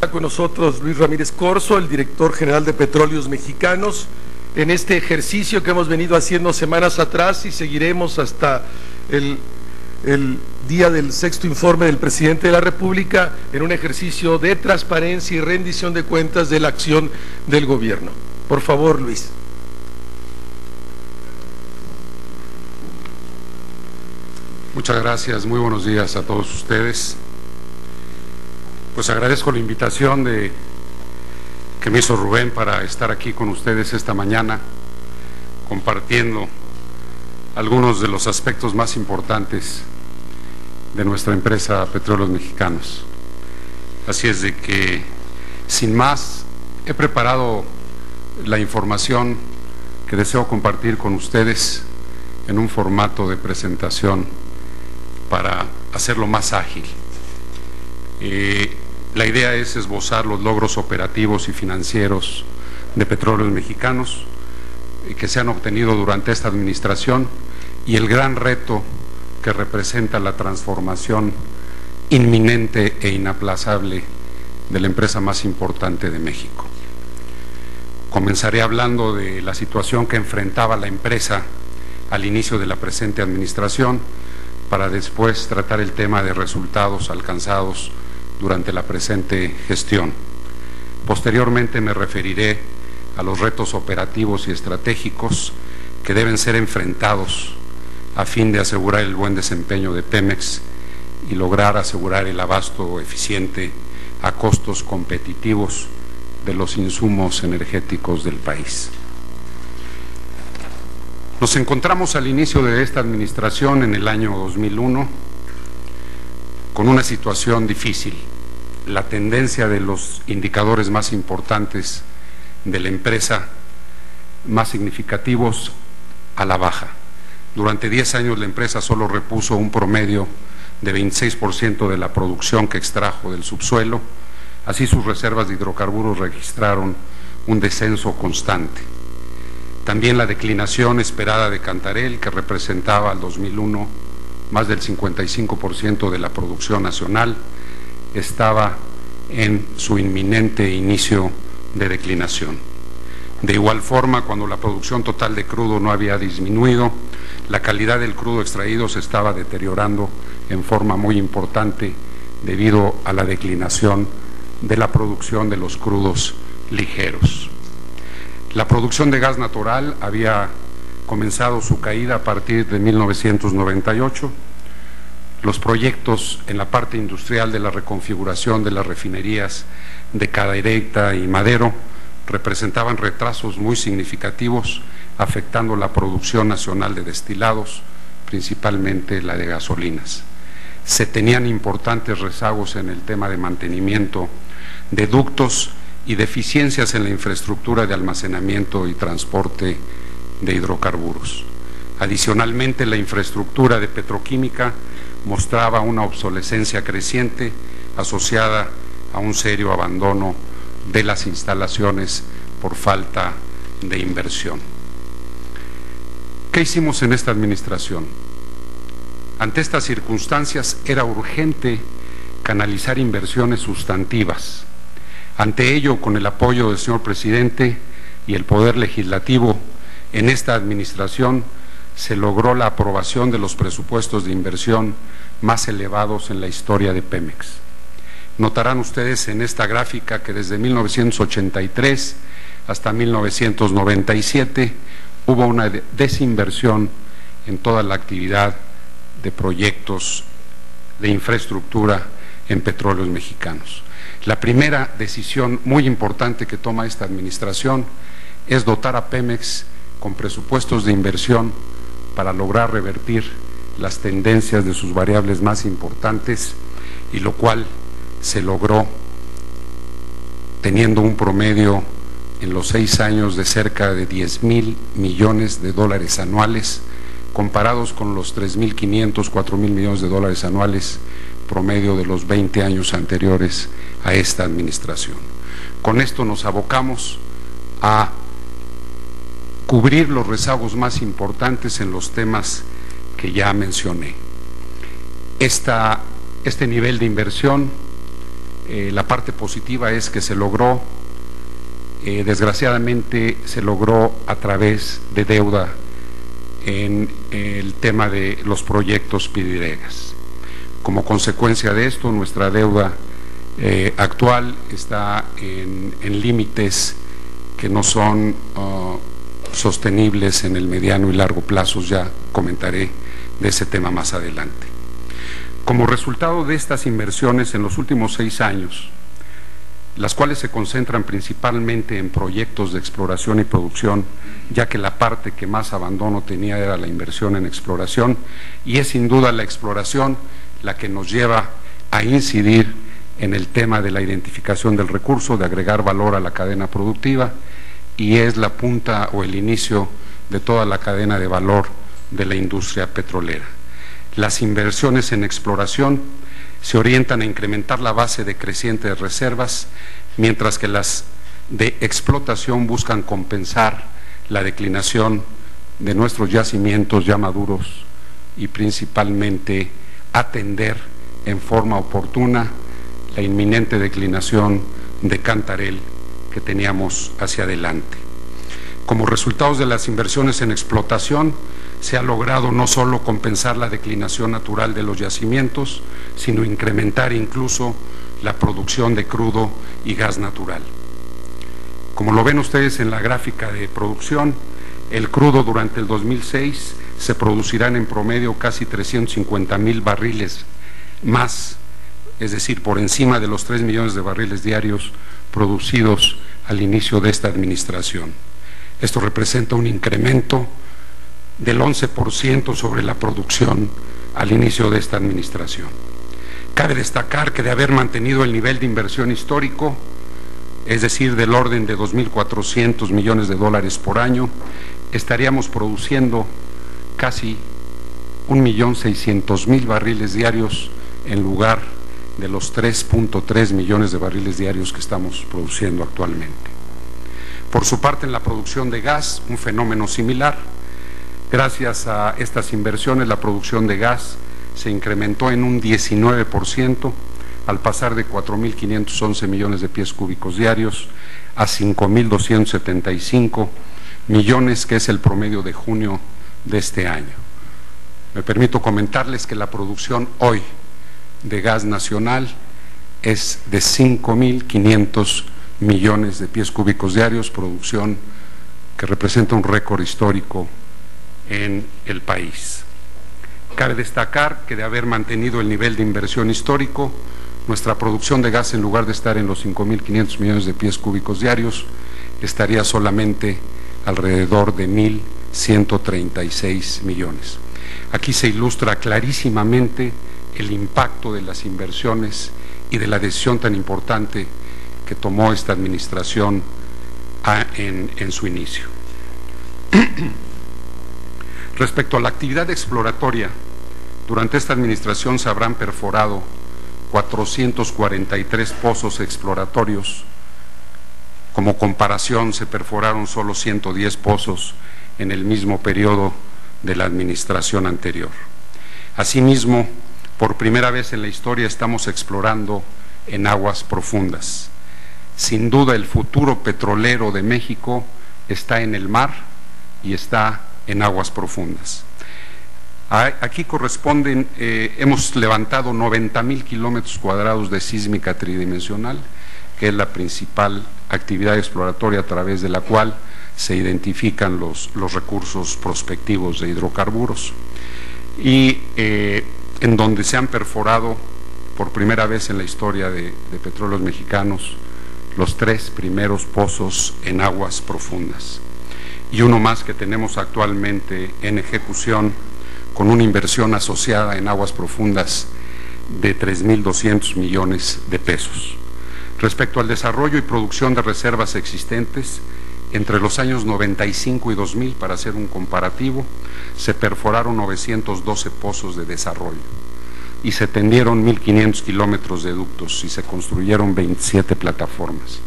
Está con nosotros Luis Ramírez Corzo, el director general de Petróleos Mexicanos, en este ejercicio que hemos venido haciendo semanas atrás y seguiremos hasta el día del sexto informe del presidente de la República, en un ejercicio de transparencia y rendición de cuentas de la acción del gobierno. Por favor, Luis. Muchas gracias, muy buenos días a todos ustedes. Pues agradezco la invitación que me hizo Rubén para estar aquí con ustedes esta mañana, compartiendo algunos de los aspectos más importantes de nuestra empresa Petróleos Mexicanos. Así es de que, sin más, he preparado la información que deseo compartir con ustedes en un formato de presentación para hacerlo más ágil. La idea es esbozar los logros operativos y financieros de Petróleos Mexicanos que se han obtenido durante esta administración y el gran reto que representa la transformación inminente e inaplazable de la empresa más importante de México. Comenzaré hablando de la situación que enfrentaba la empresa al inicio de la presente administración, para después tratar el tema de resultados alcanzados durante la presente gestión. Posteriormente me referiré a los retos operativos y estratégicos que deben ser enfrentados a fin de asegurar el buen desempeño de Pemex y lograr asegurar el abasto eficiente a costos competitivos de los insumos energéticos del país. Nos encontramos al inicio de esta administración en el año 2001 con una situación difícil. La tendencia de los indicadores más importantes de la empresa, más significativos, a la baja. Durante 10 años la empresa solo repuso un promedio de 26% de la producción que extrajo del subsuelo. Así sus reservas de hidrocarburos registraron un descenso constante. También la declinación esperada de Cantarell, que representaba al 2001 más del 55% de la producción nacional, estaba en su inminente inicio de declinación. De igual forma, cuando la producción total de crudo no había disminuido, la calidad del crudo extraído se estaba deteriorando en forma muy importante debido a la declinación de la producción de los crudos ligeros. La producción de gas natural había comenzado su caída a partir de 1998. Los proyectos en la parte industrial de la reconfiguración de las refinerías de Cadereyta y Madero representaban retrasos muy significativos, afectando la producción nacional de destilados, principalmente la de gasolinas. Se tenían importantes rezagos en el tema de mantenimiento de ductos y deficiencias en la infraestructura de almacenamiento y transporte de hidrocarburos. Adicionalmente, la infraestructura de petroquímica mostraba una obsolescencia creciente asociada a un serio abandono de las instalaciones por falta de inversión. ¿Qué hicimos en esta administración? Ante estas circunstancias era urgente canalizar inversiones sustantivas. Ante ello, con el apoyo del señor presidente y el Poder Legislativo, en esta administración se logró la aprobación de los presupuestos de inversión más elevados en la historia de Pemex. Notarán ustedes en esta gráfica que desde 1983 hasta 1997 hubo una desinversión en toda la actividad de proyectos de infraestructura en Petróleos Mexicanos. La primera decisión muy importante que toma esta administración es dotar a Pemex con presupuestos de inversión para lograr revertir las tendencias de sus variables más importantes, y lo cual se logró teniendo un promedio en los 6 años de cerca de 10,000 millones de dólares anuales, comparados con los 3,500, 4,000 millones de dólares anuales promedio de los 20 años anteriores a esta administración. Con esto nos abocamos a cubrir los rezagos más importantes en los temas que ya mencioné. Este nivel de inversión La parte positiva es que se logró, desgraciadamente se logró a través de deuda en el tema de los proyectos Pidiregas. Como consecuencia de esto, nuestra deuda actual está en límites que no son sostenibles en el mediano y largo plazo. Ya comentaré de ese tema más adelante. Como resultado de estas inversiones en los últimos 6 años, las cuales se concentran principalmente en proyectos de exploración y producción, ya que la parte que más abandono tenía era la inversión en exploración, y es sin duda la exploración la que nos lleva a incidir en el tema de la identificación del recurso, de agregar valor a la cadena productiva, y es la punta o el inicio de toda la cadena de valor de la industria petrolera. Las inversiones en exploración se orientan a incrementar la base decreciente de reservas, mientras que las de explotación buscan compensar la declinación de nuestros yacimientos ya maduros y principalmente atender en forma oportuna la inminente declinación de Cantarell que teníamos hacia adelante. Como resultados de las inversiones en explotación, se ha logrado no solo compensar la declinación natural de los yacimientos, sino incrementar incluso la producción de crudo y gas natural. Como lo ven ustedes en la gráfica de producción, el crudo durante el 2006 se producirán en promedio casi 350,000 barriles más, es decir, por encima de los 3 millones de barriles diarios producidos al inicio de esta administración. Esto representa un incremento del 11% sobre la producción al inicio de esta administración. Cabe destacar que de haber mantenido el nivel de inversión histórico, es decir, del orden de 2.400 millones de dólares por año, estaríamos produciendo casi 1.600.000 barriles diarios en lugar de los 3.3 millones de barriles diarios que estamos produciendo actualmente. Por su parte, en la producción de gas, un fenómeno similar. Gracias a estas inversiones, la producción de gas se incrementó en un 19%, al pasar de 4.511 millones de pies cúbicos diarios a 5.275 millones, que es el promedio de junio de este año. Me permito comentarles que la producción hoy de gas nacional es de 5.500 millones de pies cúbicos diarios, producción que representa un récord histórico en el país. Cabe destacar que de haber mantenido el nivel de inversión histórico, nuestra producción de gas, en lugar de estar en los 5.500 millones de pies cúbicos diarios, estaría solamente alrededor de 1.136 millones. Aquí se ilustra clarísimamente el impacto de las inversiones y de la decisión tan importante que tomó esta administración en su inicio. Respecto a la actividad exploratoria, durante esta administración se habrán perforado 443 pozos exploratorios. Como comparación, se perforaron solo 110 pozos en el mismo periodo de la administración anterior. Asimismo, por primera vez en la historia estamos explorando en aguas profundas. Sin duda, el futuro petrolero de México está en el mar y está en aguas profundas. Aquí corresponden, hemos levantado 90,000 kilómetros cuadrados de sísmica tridimensional, que es la principal actividad exploratoria a través de la cual se identifican los recursos prospectivos de hidrocarburos, y en donde se han perforado por primera vez en la historia de Petróleos Mexicanos los 3 primeros pozos en aguas profundas, y uno más que tenemos actualmente en ejecución, con una inversión asociada en aguas profundas de 3.200 millones de pesos. Respecto al desarrollo y producción de reservas existentes, entre los años 95 y 2000, para hacer un comparativo, se perforaron 912 pozos de desarrollo y se tendieron 1.500 kilómetros de ductos y se construyeron 27 plataformas.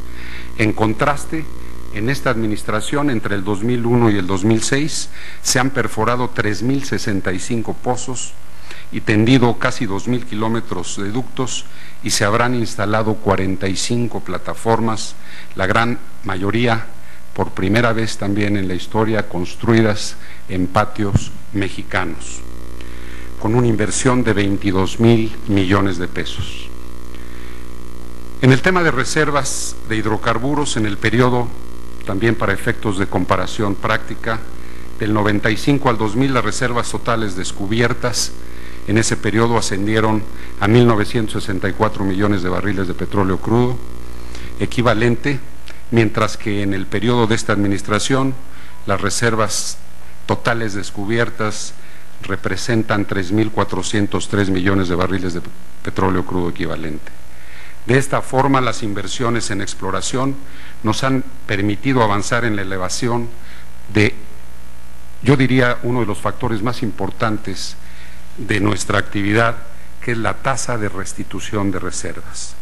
En contraste, en esta administración, entre el 2001 y el 2006, se han perforado 3.065 pozos y tendido casi 2.000 kilómetros de ductos, y se habrán instalado 45 plataformas, la gran mayoría por primera vez también en la historia construidas en patios mexicanos, con una inversión de 22.000 millones de pesos. En el tema de reservas de hidrocarburos, en el periodo, también para efectos de comparación práctica, del 95 al 2000, las reservas totales descubiertas en ese periodo ascendieron a 1.964 millones de barriles de petróleo crudo, equivalente, mientras que en el periodo de esta administración las reservas totales descubiertas representan 3.403 millones de barriles de petróleo crudo equivalente. De esta forma, las inversiones en exploración nos han permitido avanzar en la elevación de, yo diría, uno de los factores más importantes de nuestra actividad, que es la tasa de restitución de reservas,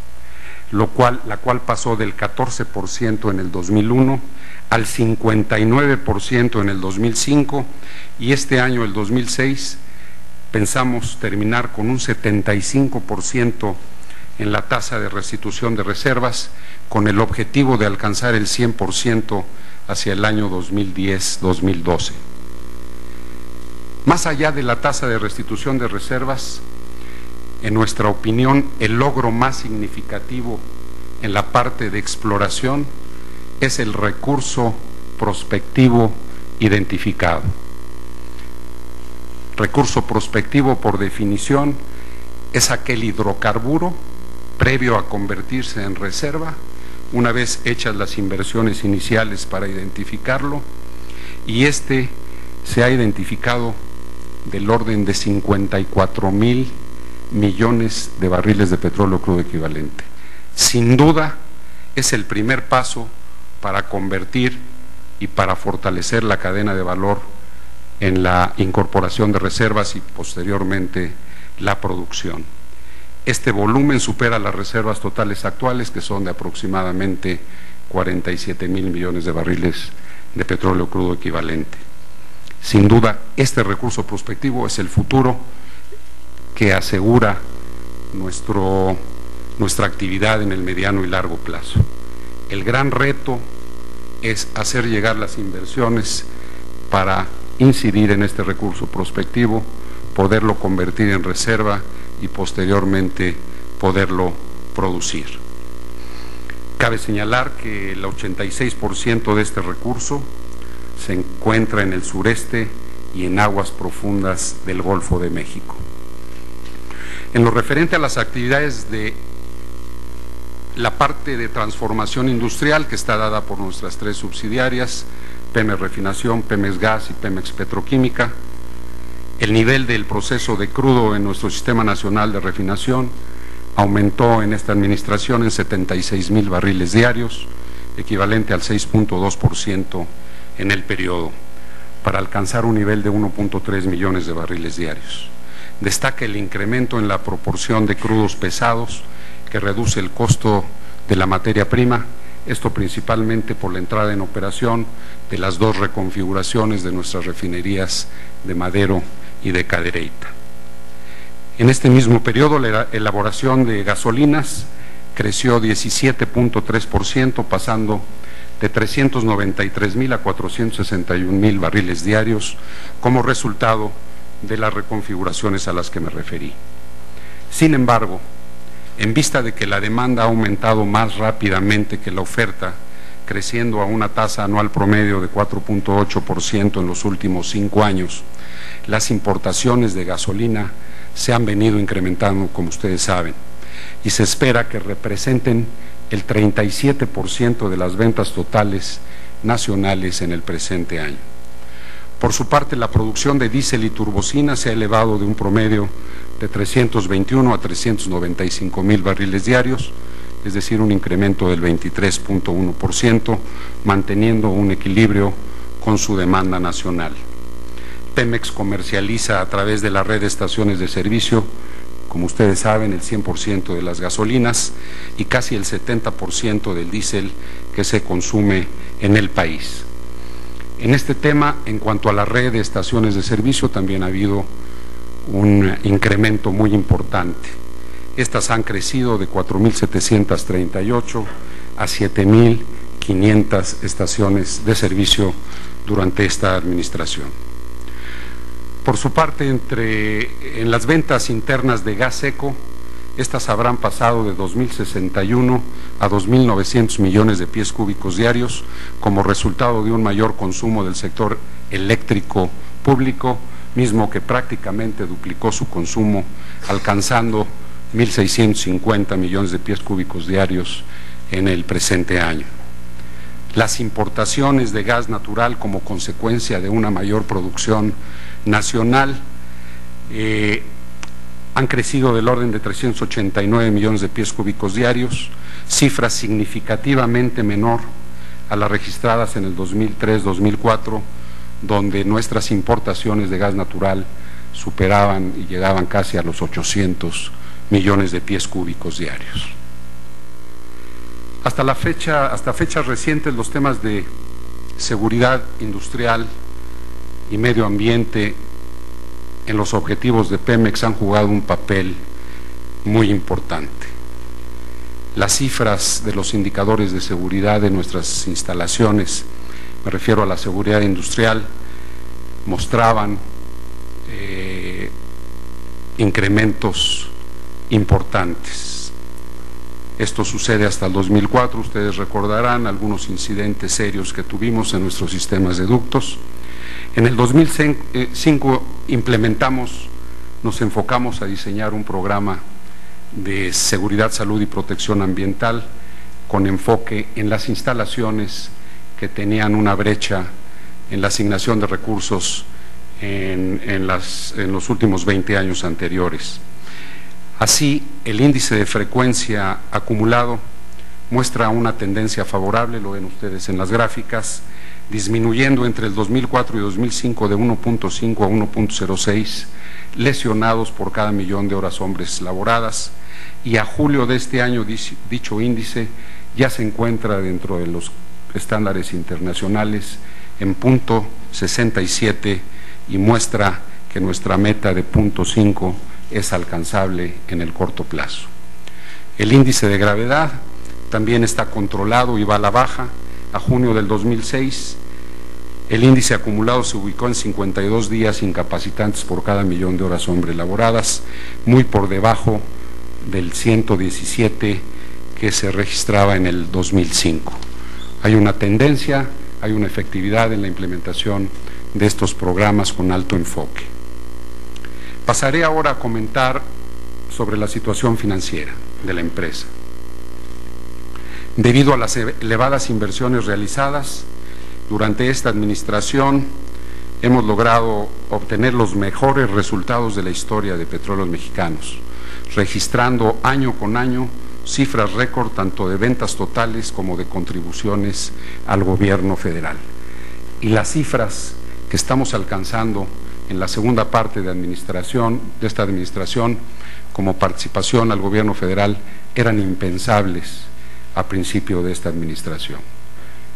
la cual pasó del 14% en el 2001 al 59% en el 2005, y este año, el 2006, pensamos terminar con un 75% en la tasa de restitución de reservas, con el objetivo de alcanzar el 100% hacia el año 2010-2012. Más allá de la tasa de restitución de reservas, en nuestra opinión, el logro más significativo en la parte de exploración es el recurso prospectivo identificado. Recurso prospectivo, por definición, es aquel hidrocarburo previo a convertirse en reserva, una vez hechas las inversiones iniciales para identificarlo, y este se ha identificado del orden de 54.000 millones de barriles de petróleo crudo equivalente. Sin duda, es el primer paso para convertir y para fortalecer la cadena de valor en la incorporación de reservas y posteriormente la producción. Este volumen supera las reservas totales actuales, que son de aproximadamente 47.000 millones de barriles de petróleo crudo equivalente. Sin duda, este recurso prospectivo es el futuro que asegura nuestra actividad en el mediano y largo plazo. El gran reto es hacer llegar las inversiones para incidir en este recurso prospectivo, poderlo convertir en reserva y posteriormente poderlo producir. Cabe señalar que el 86% de este recurso se encuentra en el sureste y en aguas profundas del Golfo de México. En lo referente a las actividades de la parte de transformación industrial, que está dada por nuestras tres subsidiarias, Pemex Refinación, Pemex Gas y Pemex Petroquímica, el nivel del proceso de crudo en nuestro Sistema Nacional de Refinación aumentó en esta administración en 76.000 barriles diarios, equivalente al 6.2% en el periodo, para alcanzar un nivel de 1.3 millones de barriles diarios. Destaca el incremento en la proporción de crudos pesados, que reduce el costo de la materia prima, esto principalmente por la entrada en operación de las dos reconfiguraciones de nuestras refinerías de Madero y de Cadereyta. En este mismo periodo, la elaboración de gasolinas creció 17.3%, pasando de 393.000 a 461.000 barriles diarios, como resultado de las reconfiguraciones a las que me referí. Sin embargo, en vista de que la demanda ha aumentado más rápidamente que la oferta, creciendo a una tasa anual promedio de 4.8% en los últimos 5 años, las importaciones de gasolina se han venido incrementando, como ustedes saben, y se espera que representen el 37% de las ventas totales nacionales en el presente año. Por su parte, la producción de diésel y turbocina se ha elevado de un promedio de 321 a 395.000 barriles diarios, es decir, un incremento del 23.1%, manteniendo un equilibrio con su demanda nacional. Pemex comercializa a través de la red de estaciones de servicio, como ustedes saben, el 100% de las gasolinas y casi el 70% del diésel que se consume en el país. En este tema, en cuanto a la red de estaciones de servicio, también ha habido un incremento muy importante. Estas han crecido de 4.738 a 7.500 estaciones de servicio durante esta administración. Por su parte, en las ventas internas de gas seco, estas habrán pasado de 2.061 a 2.900 millones de pies cúbicos diarios como resultado de un mayor consumo del sector eléctrico público, mismo que prácticamente duplicó su consumo, alcanzando 1.650 millones de pies cúbicos diarios en el presente año. Las importaciones de gas natural como consecuencia de una mayor producción nacional han crecido del orden de 389 millones de pies cúbicos diarios, cifra significativamente menor a las registradas en el 2003-2004, donde nuestras importaciones de gas natural superaban y llegaban casi a los 800 millones de pies cúbicos diarios. Hasta fechas recientes, los temas de seguridad industrial y medio ambiente en los objetivos de Pemex han jugado un papel muy importante. Las cifras de los indicadores de seguridad de nuestras instalaciones, me refiero a la seguridad industrial, mostraban incrementos importantes. Esto sucede hasta el 2004, ustedes recordarán algunos incidentes serios que tuvimos en nuestros sistemas de ductos. En el 2005 nos enfocamos a diseñar un programa de seguridad, salud y protección ambiental con enfoque en las instalaciones que tenían una brecha en la asignación de recursos en los últimos 20 años anteriores. Así, el índice de frecuencia acumulado muestra una tendencia favorable, lo ven ustedes en las gráficas, disminuyendo entre el 2004 y 2005 de 1.5 a 1.06 lesionados por cada millón de horas hombres laboradas, y a julio de este año dicho índice ya se encuentra dentro de los estándares internacionales en 0.67 y muestra que nuestra meta de 0.5 es alcanzable en el corto plazo. El índice de gravedad también está controlado y va a la baja. A junio del 2006, el índice acumulado se ubicó en 52 días incapacitantes por cada millón de horas hombre laboradas, muy por debajo del 117 que se registraba en el 2005. Hay una tendencia, hay una efectividad en la implementación de estos programas con alto enfoque. Pasaré ahora a comentar sobre la situación financiera de la empresa. Debido a las elevadas inversiones realizadas durante esta administración, hemos logrado obtener los mejores resultados de la historia de Petróleos Mexicanos, registrando año con año cifras récord tanto de ventas totales como de contribuciones al gobierno federal. Y las cifras que estamos alcanzando en la segunda parte de esta administración como participación al gobierno federal eran impensables a principio de esta administración.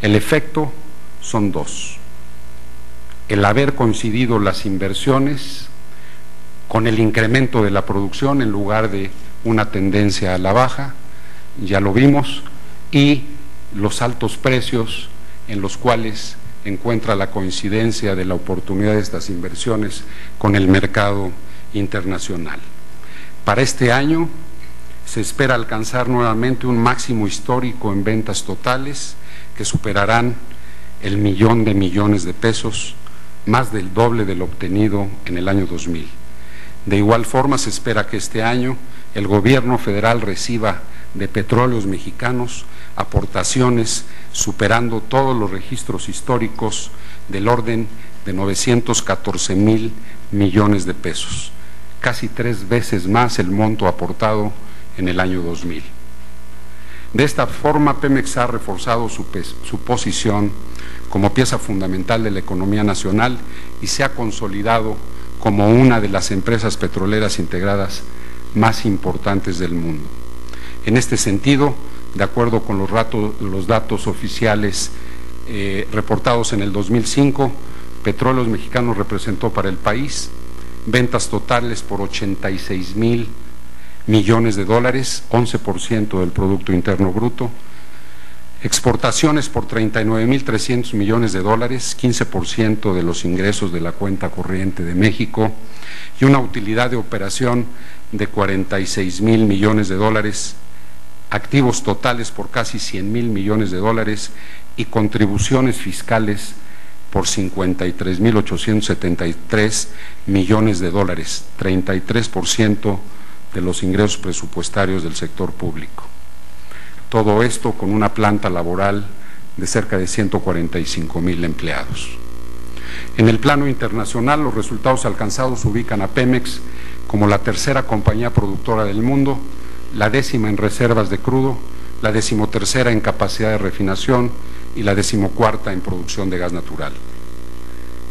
El efecto son dos: el haber coincidido las inversiones con el incremento de la producción en lugar de una tendencia a la baja, ya lo vimos, y los altos precios en los cuales encuentra la coincidencia de la oportunidad de estas inversiones con el mercado internacional. Para este año se espera alcanzar nuevamente un máximo histórico en ventas totales que superarán el 1.000.000 de millones de pesos, más del doble de lo obtenido en el año 2000. De igual forma, se espera que este año el gobierno federal reciba de Petróleos Mexicanos aportaciones superando todos los registros históricos del orden de 914,000 millones de pesos, casi 3 veces más el monto aportado en el año 2000. De esta forma, Pemex ha reforzado su posición como pieza fundamental de la economía nacional y se ha consolidado como una de las empresas petroleras integradas más importantes del mundo. En este sentido, de acuerdo con los datos oficiales reportados en el 2005, Petróleos Mexicanos representó para el país ventas totales por 86,000 millones de dólares, 11% del Producto Interno Bruto, exportaciones por 39,300 millones de dólares, 15% de los ingresos de la cuenta corriente de México, y una utilidad de operación de 46,000 millones de dólares, activos totales por casi 100,000 millones de dólares y contribuciones fiscales por 53,873 millones de dólares, 33% de los ingresos presupuestarios del sector público. Todo esto con una planta laboral de cerca de 145,000 empleados. En el plano internacional, los resultados alcanzados ubican a Pemex como la tercera compañía productora del mundo, la 10ª en reservas de crudo, la 13ª en capacidad de refinación y la 14ª en producción de gas natural.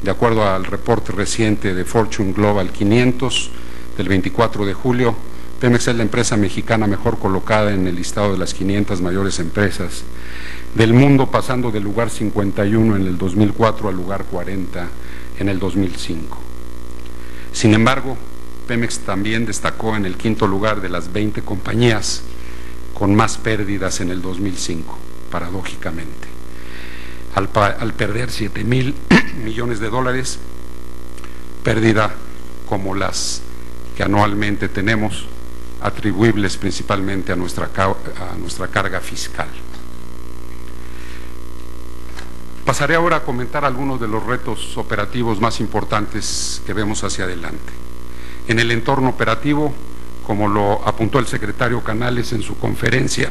De acuerdo al reporte reciente de Fortune Global 500 del 24 de julio, Pemex es la empresa mexicana mejor colocada en el listado de las 500 mayores empresas del mundo, pasando del lugar 51 en el 2004 al lugar 40 en el 2005. Sin embargo, Pemex también destacó en el 5º lugar de las 20 compañías con más pérdidas en el 2005, paradójicamente. Al perder 7,000 millones de dólares, pérdida como las que anualmente tenemos, atribuibles principalmente a nuestra carga fiscal. Pasaré ahora a comentar algunos de los retos operativos más importantes que vemos hacia adelante. En el entorno operativo, como lo apuntó el secretario Canales en su conferencia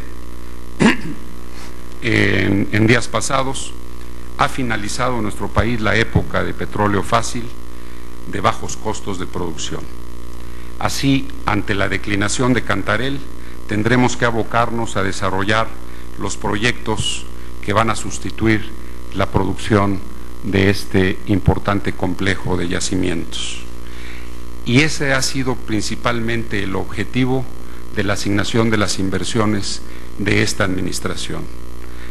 en días pasados, ha finalizado en nuestro país la época de petróleo fácil, de bajos costos de producción. Así, ante la declinación de Cantarell, tendremos que abocarnos a desarrollar los proyectos que van a sustituir la producción de este importante complejo de yacimientos. Y ese ha sido principalmente el objetivo de la asignación de las inversiones de esta administración.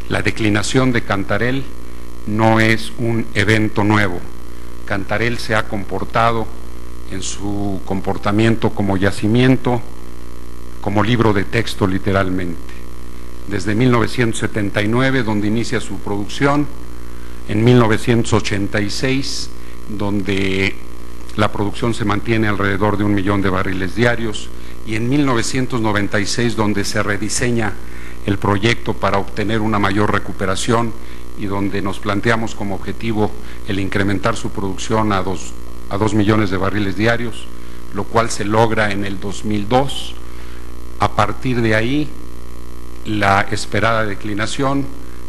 La declinación de Cantarell no es un evento nuevo. Cantarell se ha comportado en su comportamiento como yacimiento, como libro de texto literalmente. Desde 1979, donde inicia su producción, en 1986, donde la producción se mantiene alrededor de 1 millón de barriles diarios, y en 1996, donde se rediseña el proyecto para obtener una mayor recuperación y donde nos planteamos como objetivo el incrementar su producción a 2 millones de barriles diarios, lo cual se logra en el 2002. A partir de ahí, la esperada declinación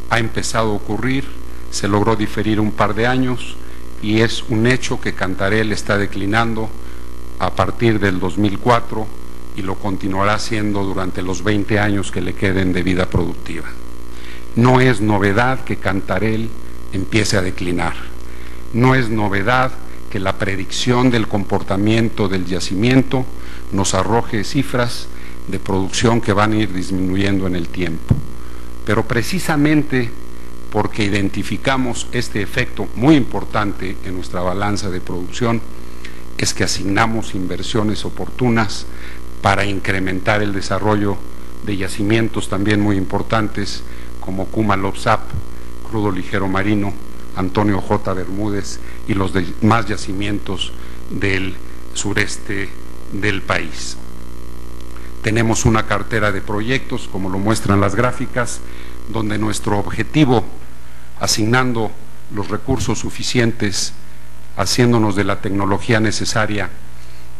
ha empezado a ocurrir, se logró diferir un par de años y es un hecho que Cantarell está declinando a partir del 2004 y lo continuará haciendo durante los 20 años que le queden de vida productiva. No es novedad que Cantarell empiece a declinar, no es novedad que la predicción del comportamiento del yacimiento nos arroje cifras de producción que van a ir disminuyendo en el tiempo. Pero precisamente porque identificamos este efecto muy importante en nuestra balanza de producción, es que asignamos inversiones oportunas para incrementar el desarrollo de yacimientos también muy importantes como Kuma-Lopsap, Crudo Ligero Marino, Antonio J. Bermúdez y los demás yacimientos del sureste del país. Tenemos una cartera de proyectos, como lo muestran las gráficas, donde nuestro objetivo, asignando los recursos suficientes, haciéndonos de la tecnología necesaria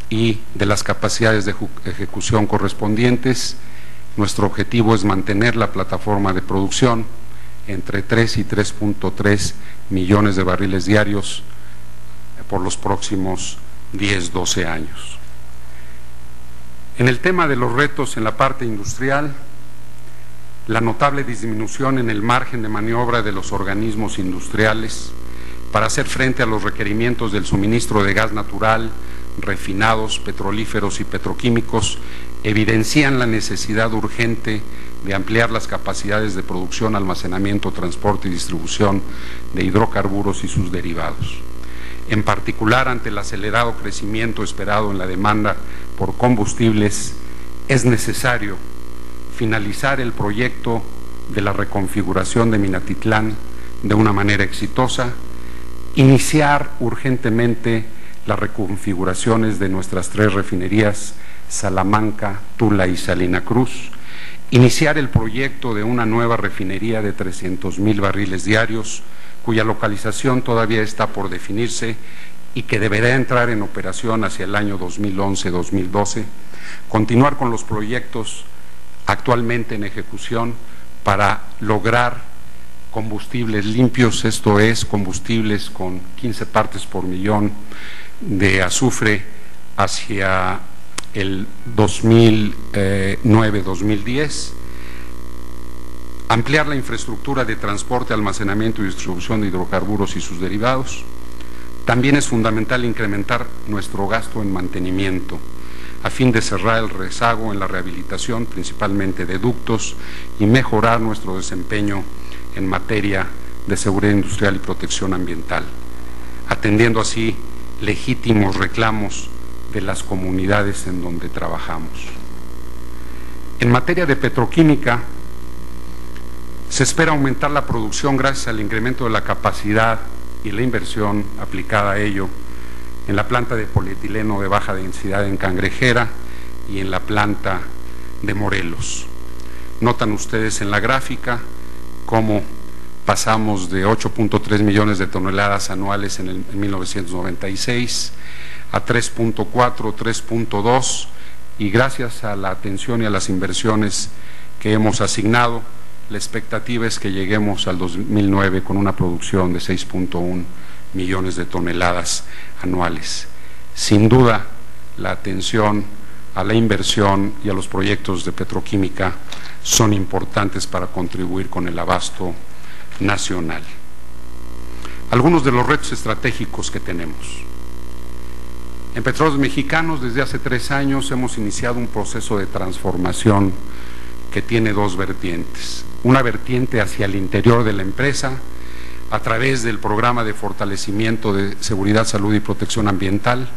y de las capacidades de ejecución correspondientes, nuestro objetivo es mantener la plataforma de producción entre 3 y 3.3 millones de barriles diarios por los próximos 10-12 años. En el tema de los retos en la parte industrial, la notable disminución en el margen de maniobra de los organismos industriales para hacer frente a los requerimientos del suministro de gas natural, refinados, petrolíferos y petroquímicos evidencian la necesidad urgente de ampliar las capacidades de producción, almacenamiento, transporte y distribución de hidrocarburos y sus derivados. En particular, ante el acelerado crecimiento esperado en la demanda por combustibles, es necesario finalizar el proyecto de la reconfiguración de Minatitlán de una manera exitosa, iniciar urgentemente las reconfiguraciones de nuestras 3 refinerías, Salamanca, Tula y Salina Cruz, iniciar el proyecto de una nueva refinería de 300,000 barriles diarios, cuya localización todavía está por definirse y que deberá entrar en operación hacia el año 2011-2012, continuar con los proyectos actualmente en ejecución para lograr combustibles limpios, esto es, combustibles con 15 partes por millón de azufre hacia el 2009-2010, ampliar la infraestructura de transporte, almacenamiento y distribución de hidrocarburos y sus derivados. También es fundamental incrementar nuestro gasto en mantenimiento a fin de cerrar el rezago en la rehabilitación, principalmente de ductos, y mejorar nuestro desempeño en materia de seguridad industrial y protección ambiental, atendiendo así legítimos reclamos de las comunidades en donde trabajamos. En materia de petroquímica, se espera aumentar la producción gracias al incremento de la capacidad y la inversión aplicada a ello en la planta de polietileno de baja densidad en Cangrejera y en la planta de Morelos. Notan ustedes en la gráfica cómo pasamos de 8.3 millones de toneladas anuales en 1996 a 3.4, 3.2, y gracias a la atención y a las inversiones que hemos asignado, la expectativa es que lleguemos al 2009 con una producción de 6.1 millones de toneladas anuales. Sin duda, la atención a la inversión y a los proyectos de petroquímica son importantes para contribuir con el abasto nacional. Algunos de los retos estratégicos que tenemos. En Petróleos Mexicanos, desde hace 3 años, hemos iniciado un proceso de transformación que tiene 2 vertientes. Una vertiente hacia el interior de la empresa, a través del programa de fortalecimiento de seguridad, salud y protección ambiental,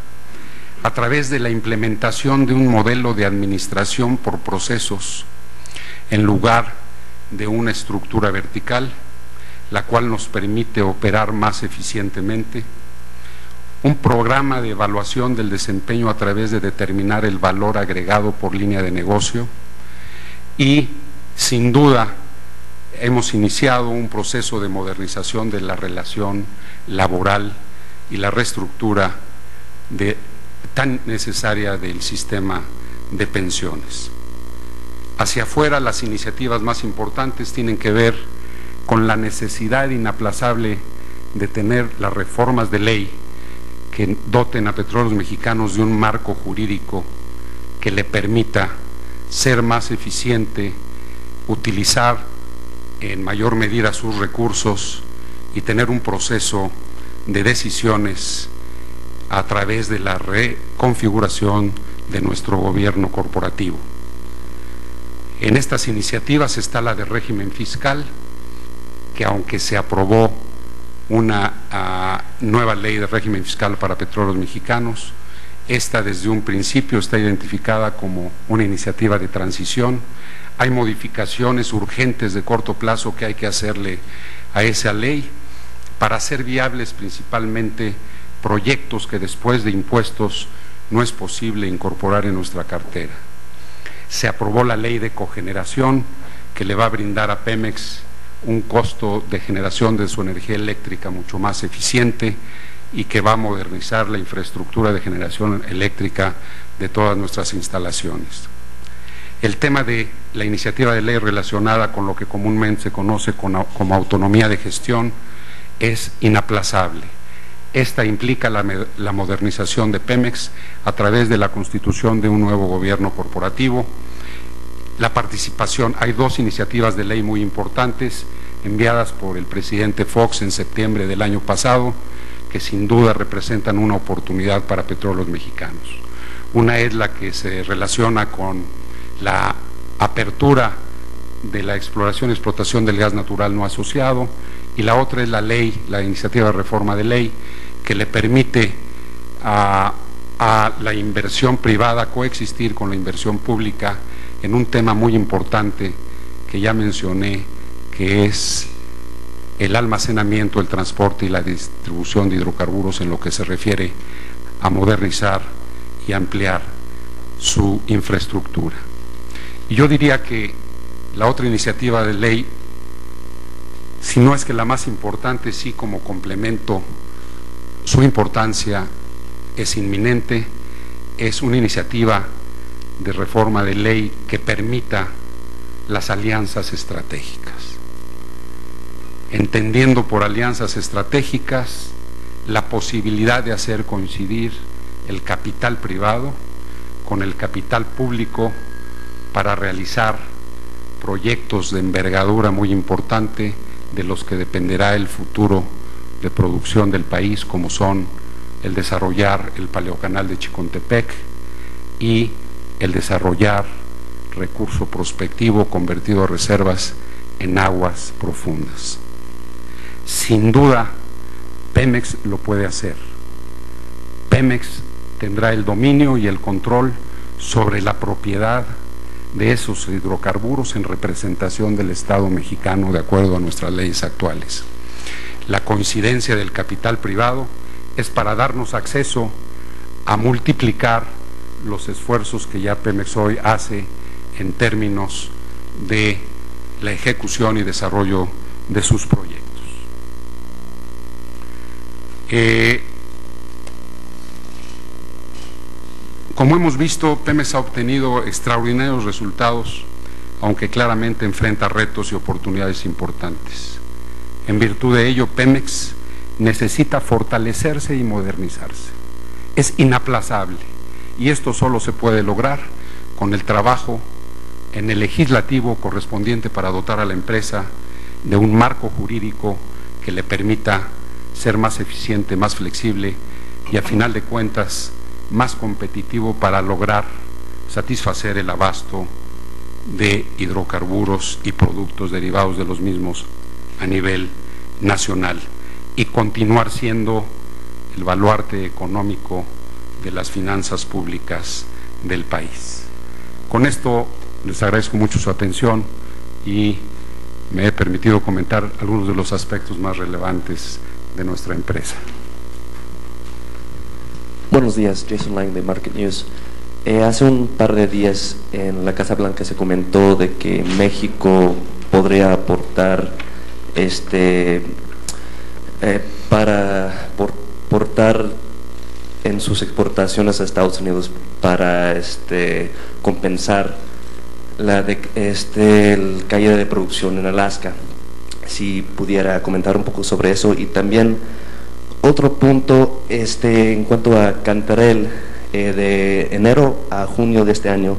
a través de la implementación de un modelo de administración por procesos en lugar de una estructura vertical, la cual nos permite operar más eficientemente, un programa de evaluación del desempeño a través de determinar el valor agregado por línea de negocio y, sin duda, hemos iniciado un proceso de modernización de la relación laboral y la reestructura tan necesaria del sistema de pensiones. Hacia afuera, las iniciativas más importantes tienen que ver con la necesidad inaplazable de tener las reformas de ley que doten a Petróleos Mexicanos de un marco jurídico que le permita ser más eficiente, utilizar en mayor medida sus recursos y tener un proceso de decisiones a través de la reconfiguración de nuestro gobierno corporativo. En estas iniciativas está la de régimen fiscal, que aunque se aprobó una nueva ley de régimen fiscal para Petróleos Mexicanos, esta desde un principio está identificada como una iniciativa de transición. Hay modificaciones urgentes de corto plazo que hay que hacerle a esa ley para hacer viables principalmente proyectos que después de impuestos no es posible incorporar en nuestra cartera. Se aprobó la ley de cogeneración que le va a brindar a Pemex un costo de generación de su energía eléctrica mucho más eficiente y que va a modernizar la infraestructura de generación eléctrica de todas nuestras instalaciones. El tema de la iniciativa de ley relacionada con lo que comúnmente se conoce como autonomía de gestión es inaplazable. Esta implica la modernización de Pemex a través de la constitución de un nuevo gobierno corporativo. La participación, hay 2 iniciativas de ley muy importantes enviadas por el presidente Fox en septiembre del año pasado, que sin duda representan una oportunidad para Petróleos Mexicanos. Una es la que se relaciona con la apertura de la exploración y explotación del gas natural no asociado, y la otra es la iniciativa de reforma de ley que le permite a la inversión privada coexistir con la inversión pública en un tema muy importante que ya mencioné, que es el almacenamiento, el transporte y la distribución de hidrocarburos en lo que se refiere a modernizar y ampliar su infraestructura. Y yo diría que la otra iniciativa de ley, si no es que la más importante, sí como complemento, su importancia es inminente, es una iniciativa de reforma de ley que permita las alianzas estratégicas, entendiendo por alianzas estratégicas la posibilidad de hacer coincidir el capital privado con el capital público para realizar proyectos de envergadura muy importante de los que dependerá el futuro de producción del país, como son el desarrollar el Paleocanal de Chicontepec y el desarrollar recurso prospectivo convertido a reservas en aguas profundas. Sin duda, Pemex lo puede hacer. Pemex tendrá el dominio y el control sobre la propiedad de esos hidrocarburos en representación del Estado mexicano de acuerdo a nuestras leyes actuales. La coincidencia del capital privado es para darnos acceso a multiplicar los esfuerzos que ya Pemex hoy hace en términos de la ejecución y desarrollo de sus proyectos. Como hemos visto, Pemex ha obtenido extraordinarios resultados, aunque claramente enfrenta retos y oportunidades importantes. En virtud de ello, Pemex necesita fortalecerse y modernizarse. Es inaplazable, y esto solo se puede lograr con el trabajo en el legislativo correspondiente para dotar a la empresa de un marco jurídico que le permita ser más eficiente, más flexible y, a final de cuentas, más competitivo para lograr satisfacer el abasto de hidrocarburos y productos derivados de los mismos a nivel nacional y continuar siendo el baluarte económico de las finanzas públicas del país. Con esto les agradezco mucho su atención y me he permitido comentar algunos de los aspectos más relevantes de nuestra empresa. Buenos días, Jason Lang de Market News. Hace un par de días en la Casa Blanca se comentó de que México podría aportar para aportar en sus exportaciones a Estados Unidos para compensar la caída de producción en Alaska. Si pudiera comentar un poco sobre eso. Y también otro punto en cuanto a Cantarell, de enero a junio de este año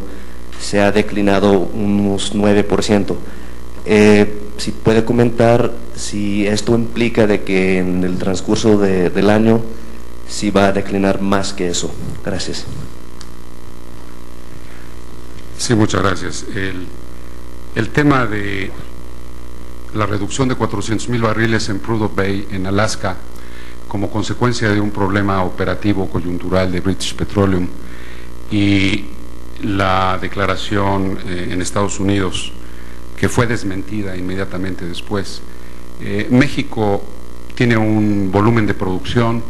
se ha declinado unos 9%. Si puede comentar si esto implica de que en el transcurso del año si va a declinar más que eso. Gracias. Sí, muchas gracias. El tema de la reducción de 400,000 barriles en Prudhoe Bay, en Alaska, como consecuencia de un problema operativo coyuntural de British Petroleum y la declaración en Estados Unidos, que fue desmentida inmediatamente después. México tiene un volumen de producción,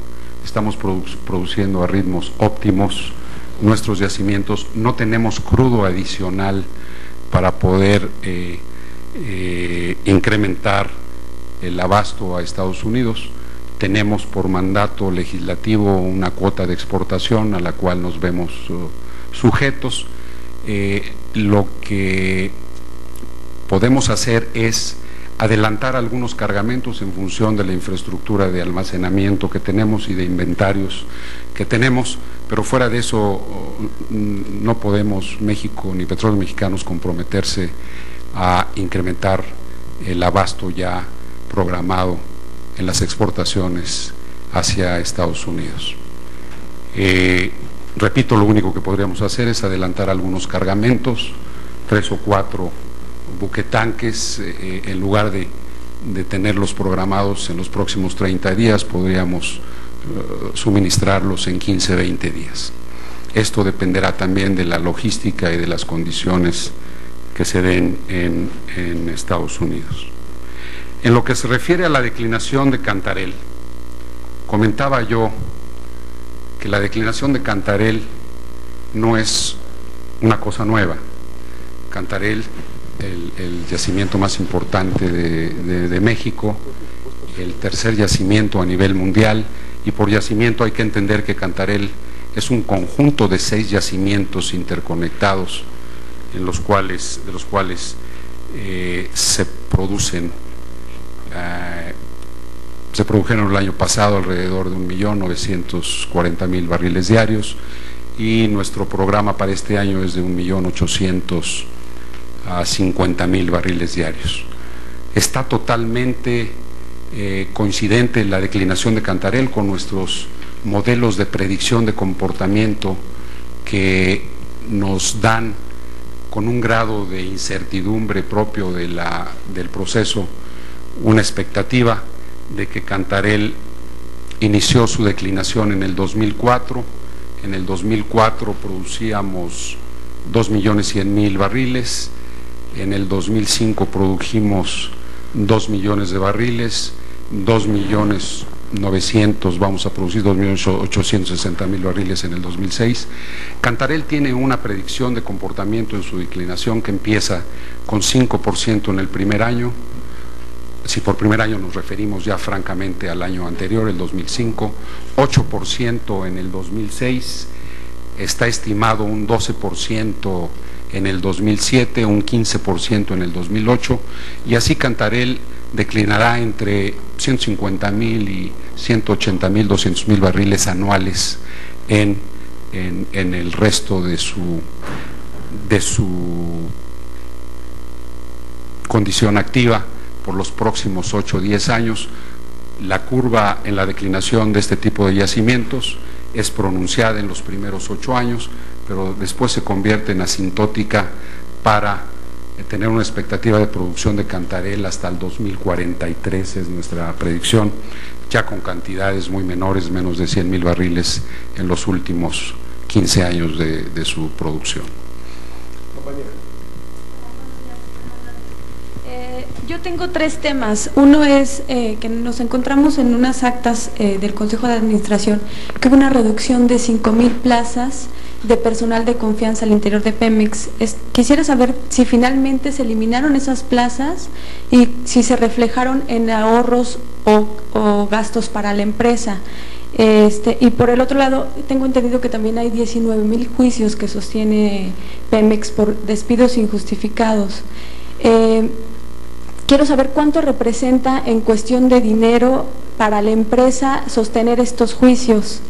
estamos produciendo a ritmos óptimos nuestros yacimientos, no tenemos crudo adicional para poder incrementar el abasto a Estados Unidos. Tenemos por mandato legislativo una cuota de exportación a la cual nos vemos sujetos. Lo que podemos hacer es adelantar algunos cargamentos en función de la infraestructura de almacenamiento que tenemos y de inventarios que tenemos, pero fuera de eso no podemos, México ni Petróleos Mexicanos, comprometerse a incrementar el abasto ya programado en las exportaciones hacia Estados Unidos. Repito, lo único que podríamos hacer es adelantar algunos cargamentos, 3 o 4 buquetanques, en lugar de tenerlos programados en los próximos 30 días, podríamos suministrarlos en 15, 20 días. Esto dependerá también de la logística y de las condiciones que se den en Estados Unidos. En lo que se refiere a la declinación de Cantarell, comentaba yo que la declinación de Cantarell no es una cosa nueva. Cantarell, el yacimiento más importante de México, el tercer yacimiento a nivel mundial, y por yacimiento hay que entender que Cantarell es un conjunto de 6 yacimientos interconectados de los cuales se produjeron el año pasado alrededor de 1.940.000 barriles diarios, y nuestro programa para este año es de 1.850.000 barriles diarios. Está totalmente coincidente la declinación de Cantarell con nuestros modelos de predicción de comportamiento, que nos dan, con un grado de incertidumbre propio del proceso, una expectativa de que Cantarell inició su declinación en el 2004. En el 2004 producíamos 2.100.000 barriles, en el 2005 produjimos 2 millones de barriles, 2.900.000, vamos a producir 2.860.000 barriles en el 2006. Cantarell tiene una predicción de comportamiento en su declinación que empieza con 5% en el primer año. Si por primer año nos referimos ya francamente al año anterior, el 2005, 8% en el 2006, está estimado un 12% en el 2007, un 15% en el 2008, y así Cantarell declinará entre 150.000 y 180.000, 200.000 barriles anuales en el resto de su condición activa por los próximos 8 o 10 años. La curva en la declinación de este tipo de yacimientos es pronunciada en los primeros 8 años, pero después se convierte en asintótica para tener una expectativa de producción de Cantarell hasta el 2043, es nuestra predicción, ya con cantidades muy menores, menos de 100.000 barriles en los últimos 15 años de su producción. Yo tengo 3 temas. Uno es que nos encontramos en unas actas del Consejo de Administración que hubo una reducción de 5.000 plazas de personal de confianza al interior de Pemex. Quisiera saber si finalmente se eliminaron esas plazas y si se reflejaron en ahorros o gastos para la empresa. Y por el otro lado, tengo entendido que también hay 19.000 juicios que sostiene Pemex por despidos injustificados. Quiero saber cuánto representa en cuestión de dinero para la empresa sostener estos juicios.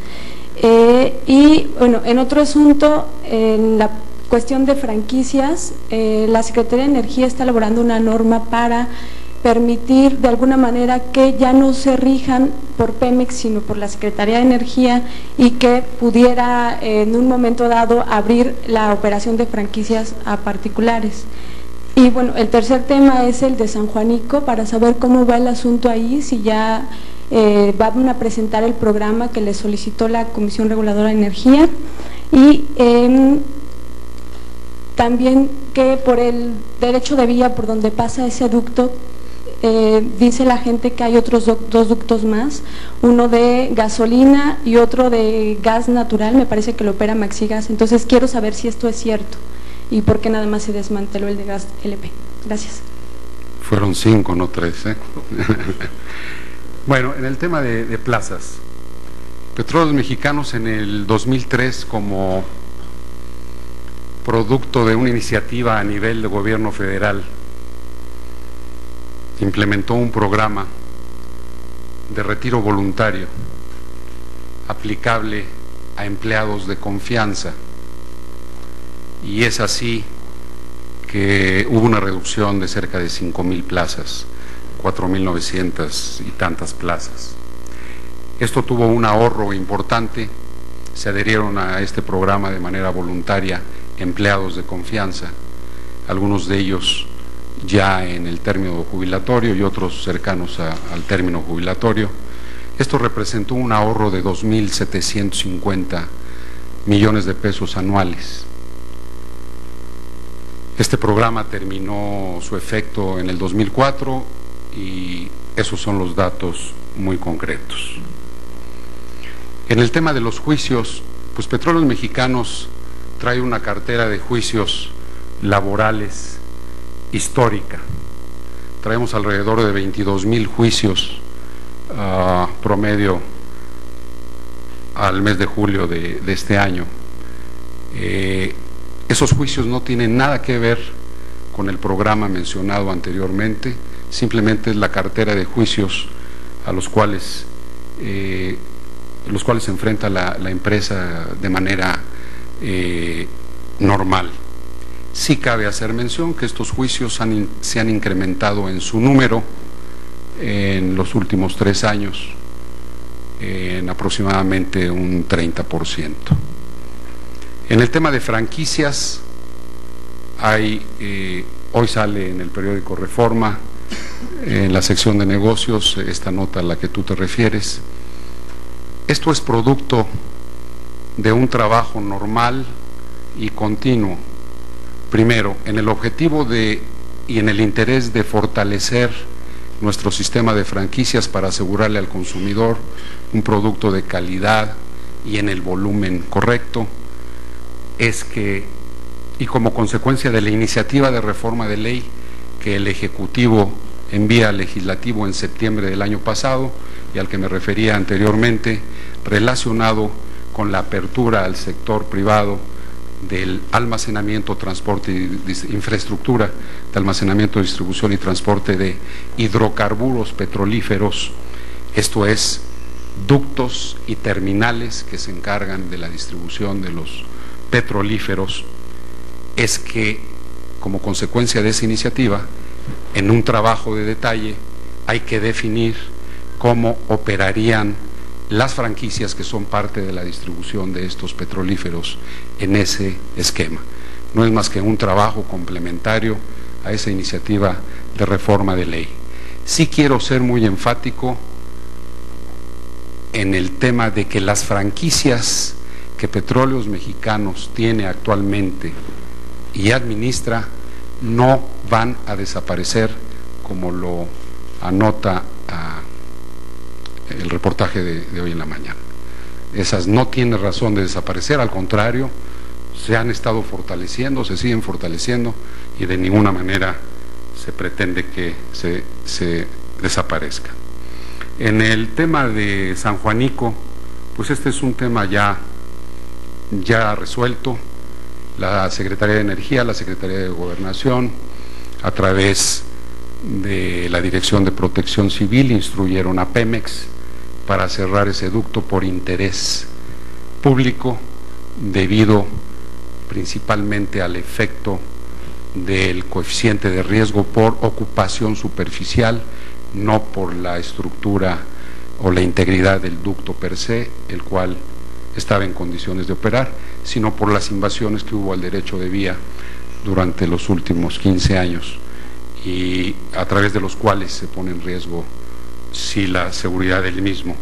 Y bueno, en otro asunto, en la cuestión de franquicias, la Secretaría de Energía está elaborando una norma para permitir de alguna manera que ya no se rijan por Pemex sino por la Secretaría de Energía, y que pudiera en un momento dado abrir la operación de franquicias a particulares. Y bueno, el tercer tema es el de San Juanico, para saber cómo va el asunto ahí, si ya van a presentar el programa que le solicitó la Comisión Reguladora de Energía, y también que por el derecho de vía por donde pasa ese ducto, dice la gente que hay otros 2 ductos más, uno de gasolina y otro de gas natural, me parece que lo opera Maxigas. Entonces quiero saber si esto es cierto y por qué nada más se desmanteló el de gas LP. Gracias. Fueron 5, no 3, ¿eh? Bueno, en el tema de plazas, Petróleos Mexicanos en el 2003, como producto de una iniciativa a nivel de gobierno federal, implementó un programa de retiro voluntario aplicable a empleados de confianza, y es así que hubo una reducción de cerca de 5.000 plazas, 4.900 y tantas plazas. Esto tuvo un ahorro importante. Se adherieron a este programa de manera voluntaria empleados de confianza, algunos de ellos ya en el término jubilatorio y otros cercanos al término jubilatorio. Esto representó un ahorro de 2.750 millones de pesos anuales. Este programa terminó su efecto en el 2004 y esos son los datos muy concretos. En el tema de los juicios, pues Petróleos Mexicanos trae una cartera de juicios laborales histórica. Traemos alrededor de 22,000 juicios promedio al mes de julio de este año. Esos juicios no tienen nada que ver con el programa mencionado anteriormente, simplemente es la cartera de juicios a los cuales se enfrenta la empresa de manera normal. Sí cabe hacer mención que estos juicios se han incrementado en su número en los últimos 3 años en aproximadamente un 30%. En el tema de franquicias, hoy sale en el periódico Reforma, en la sección de negocios, esta nota a la que tú te refieres. Esto es producto de un trabajo normal y continuo, primero, en el objetivo y en el interés de fortalecer nuestro sistema de franquicias para asegurarle al consumidor un producto de calidad y en el volumen correcto, y como consecuencia de la iniciativa de reforma de ley que el Ejecutivo envía al Legislativo en septiembre del año pasado y al que me refería anteriormente, relacionado con la apertura al sector privado del almacenamiento, transporte y infraestructura de almacenamiento, distribución y transporte de hidrocarburos petrolíferos, esto es, ductos y terminales que se encargan de la distribución de los petrolíferos, es que como consecuencia de esa iniciativa, en un trabajo de detalle hay que definir cómo operarían las franquicias que son parte de la distribución de estos petrolíferos en ese esquema. No es más que un trabajo complementario a esa iniciativa de reforma de ley. Sí quiero ser muy enfático en el tema de que las franquicias que Petróleos Mexicanos tiene actualmente y administra no van a desaparecer como lo anota el reportaje de hoy en la mañana. Esas no tienen razón de desaparecer, al contrario, se han estado fortaleciendo, se siguen fortaleciendo y de ninguna manera se pretende que se desaparezca. En el tema de San Juanico, pues este es un tema ya resuelto. La Secretaría de Energía, la Secretaría de Gobernación, a través de la Dirección de Protección Civil, instruyeron a Pemex para cerrar ese ducto por interés público, debido principalmente al efecto del coeficiente de riesgo por ocupación superficial, no por la estructura o la integridad del ducto per se, el cual estaba en condiciones de operar, sino por las invasiones que hubo al derecho de vía durante los últimos 15 años y a través de los cuales se pone en riesgo la seguridad del mismo.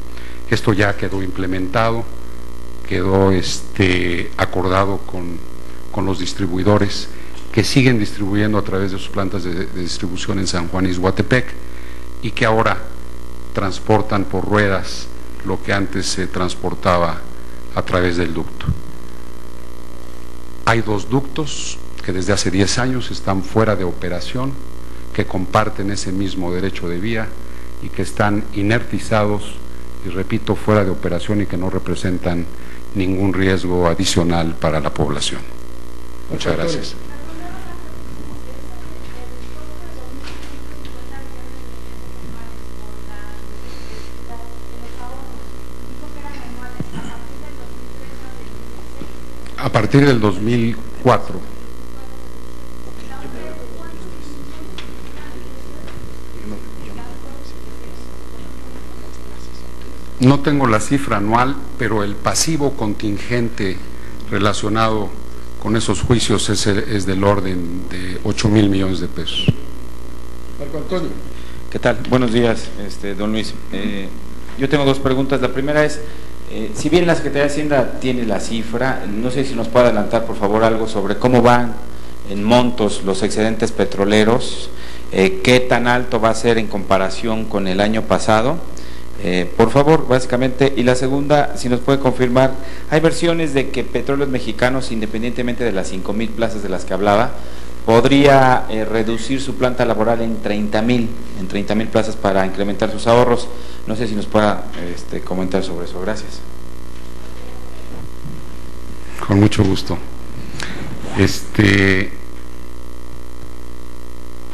Esto ya quedó implementado, quedó acordado con los distribuidores que siguen distribuyendo a través de sus plantas de distribución en San Juan Ixhuatepec y que ahora transportan por ruedas lo que antes se transportaba a través del ducto. Hay 2 ductos que desde hace 10 años están fuera de operación, que comparten ese mismo derecho de vía y que están inertizados y, repito, fuera de operación y que no representan ningún riesgo adicional para la población. Muchas gracias. A partir del 2004. No tengo la cifra anual, pero el pasivo contingente relacionado con esos juicios es del orden de 8,000 millones de pesos. Marco Antonio. ¿Qué tal? Buenos días, don Luis. Yo tengo dos preguntas. La primera es, si bien la Secretaría de Hacienda tiene la cifra, no sé si nos puede adelantar por favor algo sobre cómo van en montos los excedentes petroleros, qué tan alto va a ser en comparación con el año pasado, por favor, básicamente. Y la segunda, si nos puede confirmar, hay versiones de que Petróleos Mexicanos, independientemente de las 5,000 plazas de las que hablaba, podría reducir su planta laboral en 30,000 plazas para incrementar sus ahorros. No sé si nos pueda comentar sobre eso. Gracias. Con mucho gusto.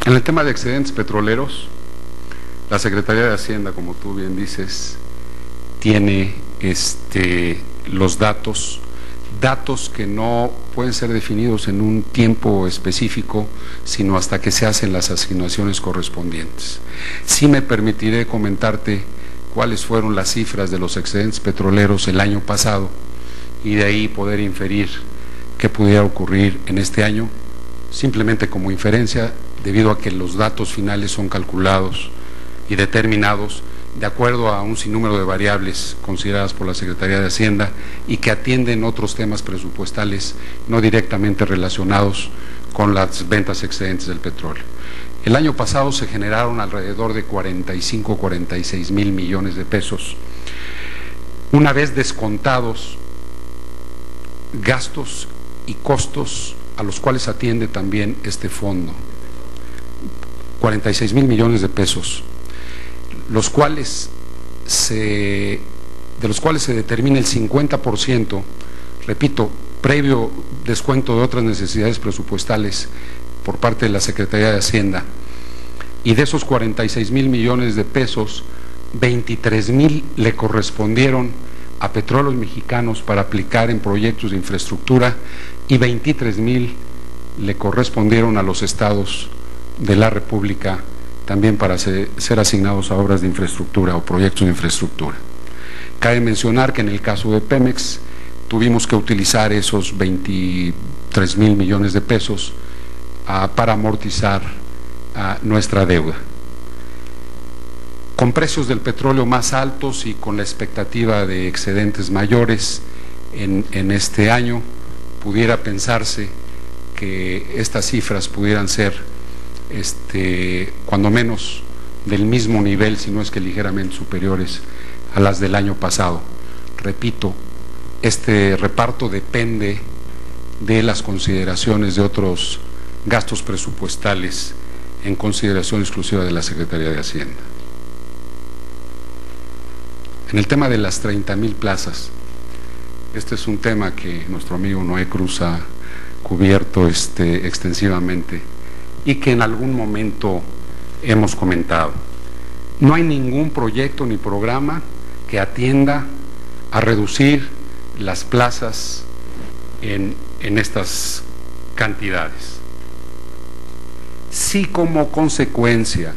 En el tema de excedentes petroleros, la Secretaría de Hacienda, como tú bien dices, tiene los datos que no pueden ser definidos en un tiempo específico, sino hasta que se hacen las asignaciones correspondientes. Sí me permitiré comentarte cuáles fueron las cifras de los excedentes petroleros el año pasado y de ahí poder inferir qué pudiera ocurrir en este año, simplemente como inferencia, debido a que los datos finales son calculados y determinados de acuerdo a un sinnúmero de variables consideradas por la Secretaría de Hacienda y que atienden otros temas presupuestales no directamente relacionados con las ventas excedentes del petróleo. El año pasado se generaron alrededor de 46 mil millones de pesos, una vez descontados gastos y costos a los cuales atiende también este fondo. 46 mil millones de pesos, de los cuales se determina el 50%, repito, previo descuento de otras necesidades presupuestales por parte de la Secretaría de Hacienda, y de esos 46 mil millones de pesos, 23 mil le correspondieron a Petróleos Mexicanos para aplicar en proyectos de infraestructura y 23 mil le correspondieron a los estados de la República también para ser asignados a obras de infraestructura o proyectos de infraestructura. Cabe mencionar que en el caso de Pemex tuvimos que utilizar esos 23 mil millones de pesos para amortizar nuestra deuda. Con precios del petróleo más altos y con la expectativa de excedentes mayores en este año, pudiera pensarse que estas cifras pudieran ser cuando menos del mismo nivel, si no es que ligeramente superiores a las del año pasado. Repito, este reparto depende de las consideraciones de otros gastos presupuestales en consideración exclusiva de la Secretaría de Hacienda. En el tema de las 30,000 plazas, este es un tema que nuestro amigo Noé Cruz ha cubierto extensivamente y que en algún momento hemos comentado. No hay ningún proyecto ni programa que atienda a reducir las plazas en estas cantidades. Sí, como consecuencia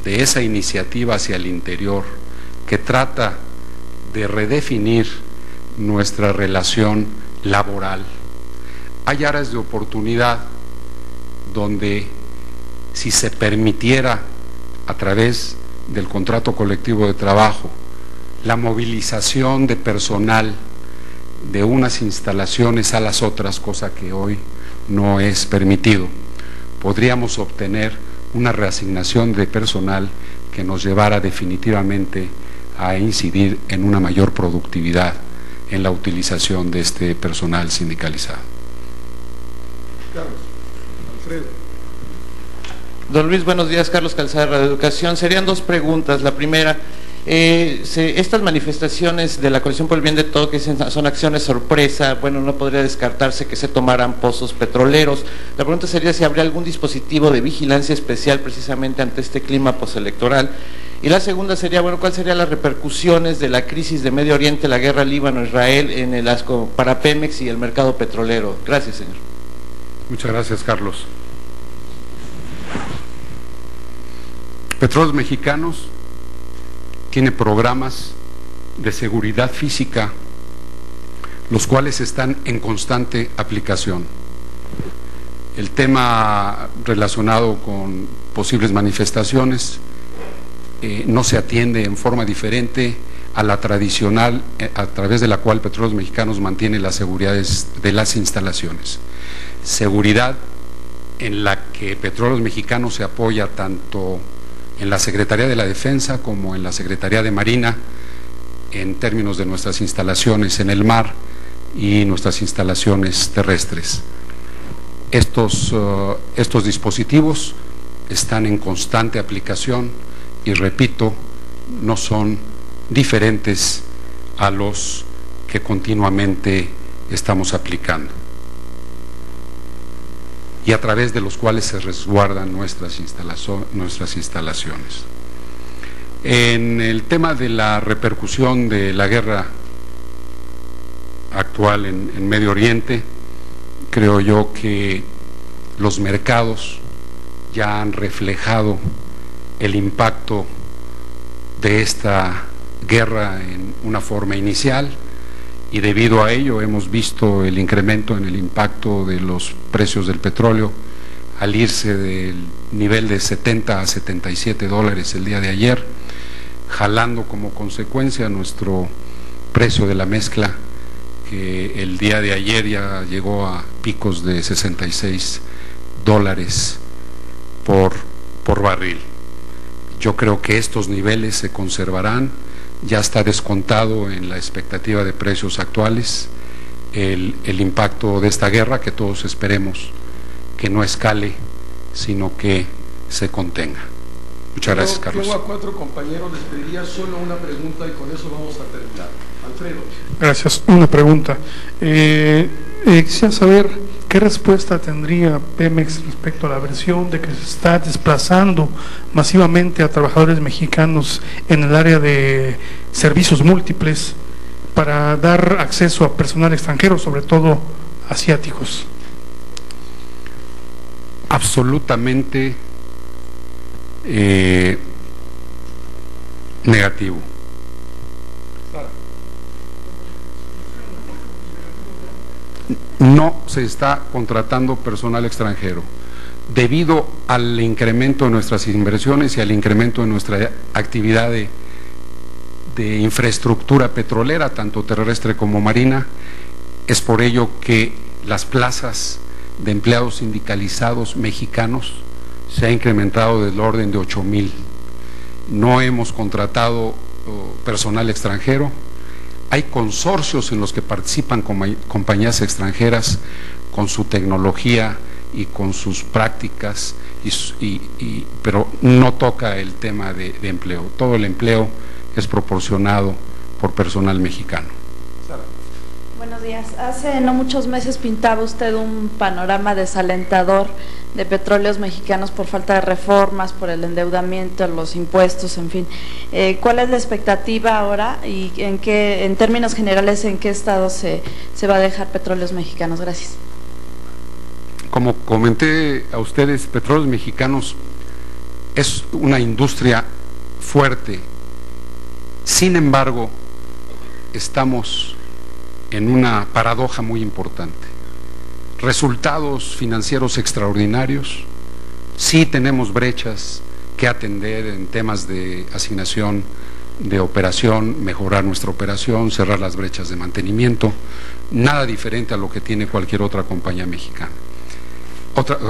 de esa iniciativa hacia el interior que trata de redefinir nuestra relación laboral, hay áreas de oportunidad donde, si se permitiera a través del contrato colectivo de trabajo la movilización de personal de unas instalaciones a las otras, cosa que hoy no es permitido, podríamos obtener una reasignación de personal que nos llevara definitivamente a incidir en una mayor productividad en la utilización de este personal sindicalizado. Carlos, Alfredo. Don Luis, buenos días. Carlos Calzada, de Educación. Serían dos preguntas. La primera, estas manifestaciones de la Coalición por el Bien de Todos, que son acciones sorpresa, bueno, no podría descartarse que se tomaran pozos petroleros. La pregunta sería si habría algún dispositivo de vigilancia especial precisamente ante este clima postelectoral. Y la segunda sería, bueno, ¿cuáles serían las repercusiones de la crisis de Medio Oriente, la guerra Líbano-Israel en el ASCO para Pemex y el mercado petrolero? Gracias, señor. Muchas gracias, Carlos. Petróleos Mexicanos tiene programas de seguridad física, los cuales están en constante aplicación. El tema relacionado con posibles manifestaciones no se atiende en forma diferente a la tradicional, a través de la cual Petróleos Mexicanos mantiene las seguridades de las instalaciones. Seguridad en la que Petróleos Mexicanos se apoya tanto en la Secretaría de la Defensa como en la Secretaría de Marina, en términos de nuestras instalaciones en el mar y nuestras instalaciones terrestres. Estos dispositivos están en constante aplicación y, repito, no son diferentes a los que continuamente estamos aplicando y a través de los cuales se resguardan nuestras instalaciones. En el tema de la repercusión de la guerra actual en Medio Oriente, creo yo que los mercados ya han reflejado el impacto de esta guerra en una forma inicial, y debido a ello hemos visto el incremento en el impacto de los precios del petróleo al irse del nivel de 70 a 77 dólares el día de ayer, jalando como consecuencia nuestro precio de la mezcla, que el día de ayer ya llegó a picos de 66 dólares por barril. Yo creo que estos niveles se conservarán. Ya está descontado en la expectativa de precios actuales el impacto de esta guerra, que todos esperemos que no escale, sino que se contenga. Muchas gracias, Carlos. Tengo a 4 compañeros, les pediría solo una pregunta y con eso vamos a terminar. Alfredo. Gracias. Una pregunta. Quisiera saber qué respuesta tendría Pemex respecto a la versión de que se está desplazando masivamente a trabajadores mexicanos en el área de servicios múltiples para dar acceso a personal extranjero, sobre todo asiáticos. Absolutamente negativo. No se está contratando personal extranjero. Debido al incremento de nuestras inversiones y al incremento de nuestra actividad de infraestructura petrolera, tanto terrestre como marina, es por ello que las plazas de empleados sindicalizados mexicanos se ha incrementado del orden de 8,000. No hemos contratado personal extranjero. Hay consorcios en los que participan compañías extranjeras con su tecnología y con sus prácticas, pero no toca el tema de empleo. Todo el empleo es proporcionado por personal mexicano. Buenos días. Hace no muchos meses pintaba usted un panorama desalentador de Petróleos Mexicanos por falta de reformas, por el endeudamiento, los impuestos, en fin. ¿Cuál es la expectativa ahora y en términos generales, en qué estado se va a dejar Petróleos Mexicanos? Gracias. Como comenté a ustedes, Petróleos Mexicanos es una industria fuerte. Sin embargo, estamos en una paradoja muy importante. Resultados financieros extraordinarios, sí tenemos brechas que atender en temas de asignación de operación, mejorar nuestra operación, cerrar las brechas de mantenimiento, nada diferente a lo que tiene cualquier otra compañía mexicana,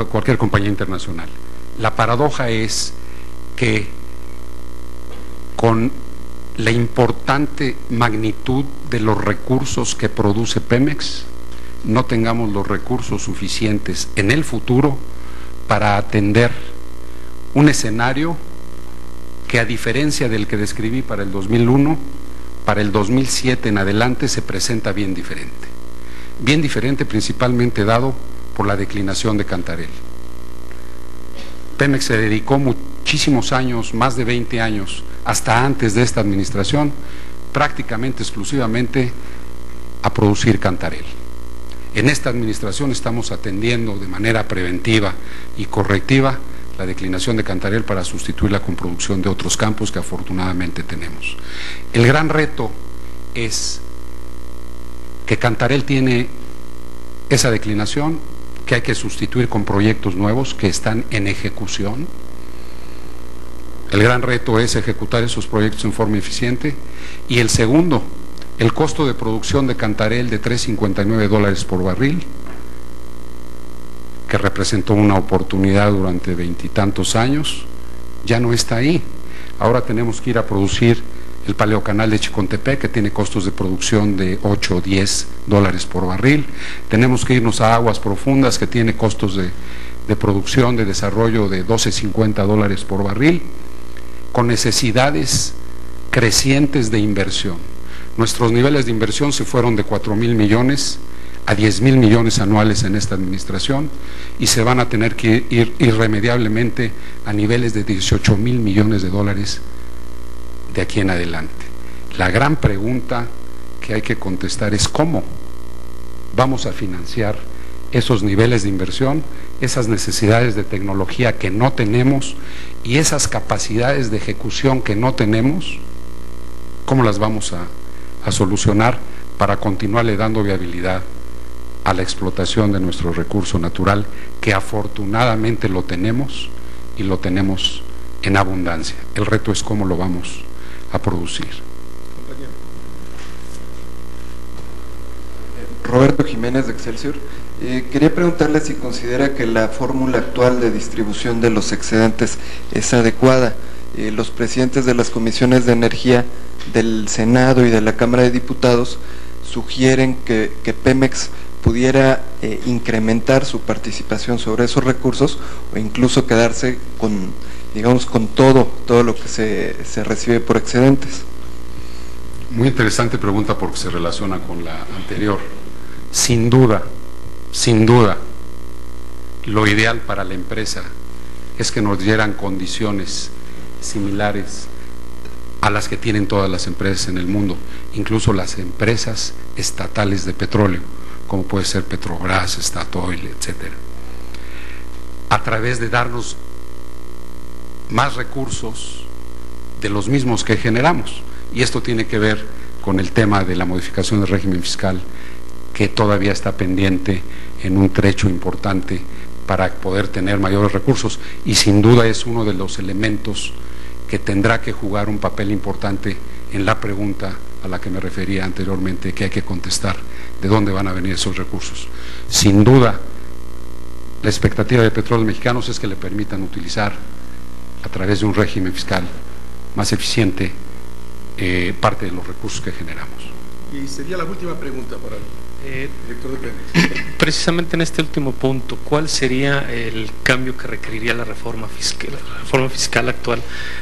cualquier compañía internacional. La paradoja es que con la importante magnitud de los recursos que produce Pemex, no tengamos los recursos suficientes en el futuro para atender un escenario que, a diferencia del que describí para el 2001, para el 2007 en adelante se presenta bien diferente. Bien diferente principalmente dado por la declinación de Cantarell. Pemex se dedicó muchísimos años, más de 20 años, hasta antes de esta administración, prácticamente exclusivamente a producir Cantarell. En esta administración estamos atendiendo de manera preventiva y correctiva la declinación de Cantarell para sustituirla con producción de otros campos que afortunadamente tenemos. El gran reto es que Cantarell tiene esa declinación, que hay que sustituir con proyectos nuevos que están en ejecución, El gran reto es ejecutar esos proyectos en forma eficiente. Y el segundo, el costo de producción de Cantarell de $3.59 por barril, que representó una oportunidad durante 20 y tantos años, ya no está ahí. Ahora tenemos que ir a producir el Paleocanal de Chicontepec, que tiene costos de producción de $8 o $10 por barril. Tenemos que irnos a Aguas Profundas, que tiene costos de producción, de desarrollo de $12.50 por barril, con necesidades crecientes de inversión. Nuestros niveles de inversión se fueron de 4,000 millones a 10,000 millones anuales en esta administración, y se van a tener que ir irremediablemente a niveles de 18,000 millones de dólares de aquí en adelante. La gran pregunta que hay que contestar es cómo vamos a financiar esos niveles de inversión, esas necesidades de tecnología que no tenemos y esas capacidades de ejecución que no tenemos. ¿Cómo las vamos a solucionar para continuarle dando viabilidad a la explotación de nuestro recurso natural, que afortunadamente lo tenemos, y lo tenemos en abundancia? El reto es cómo lo vamos a producir. Roberto Jiménez, de Excelsior. Quería preguntarle si considera que la fórmula actual de distribución de los excedentes es adecuada. Los presidentes de las comisiones de energía del Senado y de la Cámara de Diputados sugieren que Pemex pudiera incrementar su participación sobre esos recursos, o incluso quedarse con, digamos, con todo lo que se recibe por excedentes. Muy interesante pregunta, porque se relaciona con la anterior. Sin duda, lo ideal para la empresa es que nos dieran condiciones similares a las que tienen todas las empresas en el mundo, incluso las empresas estatales de petróleo, como puede ser Petrobras, Statoil, etcétera, a través de darnos más recursos de los mismos que generamos. Y esto tiene que ver con el tema de la modificación del régimen fiscal, que todavía está pendiente en un trecho importante para poder tener mayores recursos, y sin duda es uno de los elementos que tendrá que jugar un papel importante en la pregunta a la que me refería anteriormente, que hay que contestar: ¿de dónde van a venir esos recursos? Sin duda, la expectativa de Petróleos Mexicanos es que le permitan utilizar, a través de un régimen fiscal más eficiente, parte de los recursos que generamos. Y sería la última pregunta para el director de Pemex. Precisamente en este último punto, ¿cuál sería el cambio que requeriría la reforma fiscal actual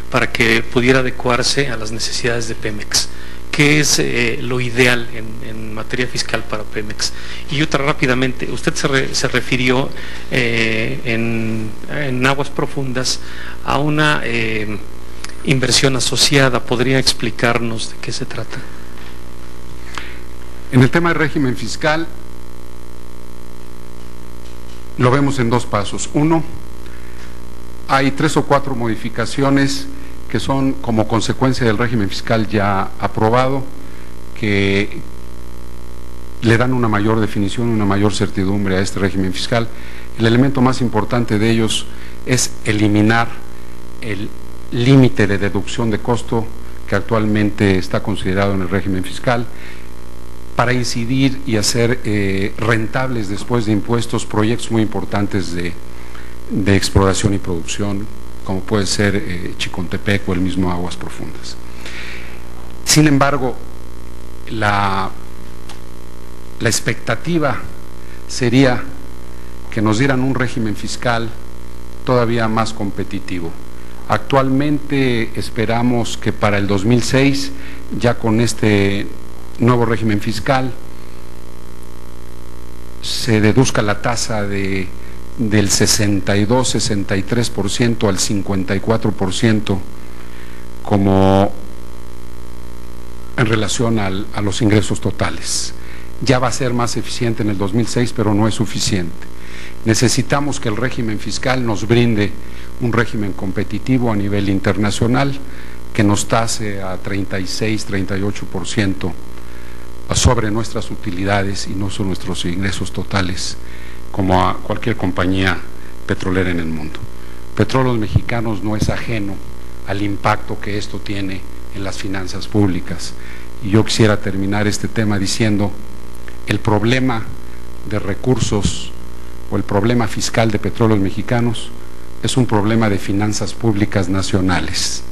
para que pudiera adecuarse a las necesidades de Pemex? ¿Qué es lo ideal en materia fiscal para Pemex? Y otra rápidamente, usted se refirió en Aguas Profundas a una inversión asociada. ¿Podría explicarnos de qué se trata? En el tema del régimen fiscal lo vemos en dos pasos. Uno, hay 3 o 4 modificaciones que son como consecuencia del régimen fiscal ya aprobado, que le dan una mayor definición, una mayor certidumbre a este régimen fiscal. El elemento más importante de ellos es eliminar el límite de deducción de costo que actualmente está considerado en el régimen fiscal, para incidir y hacer rentables después de impuestos proyectos muy importantes de exploración y producción, como puede ser Chicontepec o el mismo Aguas Profundas. Sin embargo, la expectativa sería que nos dieran un régimen fiscal todavía más competitivo. Actualmente esperamos que para el 2006, ya con este nuevo régimen fiscal, se deduzca la tasa del 62-63% al 54% como en relación a los ingresos totales. Ya va a ser más eficiente en el 2006, pero no es suficiente. Necesitamos que el régimen fiscal nos brinde un régimen competitivo a nivel internacional, que nos tase a 36-38% sobre nuestras utilidades y no sobre nuestros ingresos totales, como a cualquier compañía petrolera en el mundo. Petróleos Mexicanos no es ajeno al impacto que esto tiene en las finanzas públicas. Y yo quisiera terminar este tema diciendo: el problema de recursos o el problema fiscal de Petróleos Mexicanos es un problema de finanzas públicas nacionales.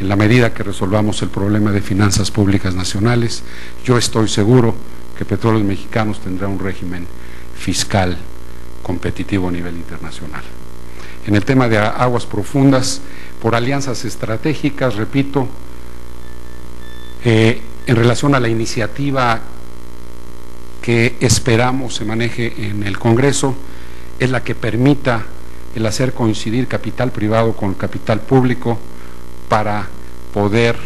En la medida que resolvamos el problema de finanzas públicas nacionales, yo estoy seguro que Petróleos Mexicanos tendrá un régimen fiscal competitivo a nivel internacional. En el tema de aguas profundas, por alianzas estratégicas, repito, en relación a la iniciativa que esperamos se maneje en el Congreso, es la que permita el hacer coincidir capital privado con capital público para poder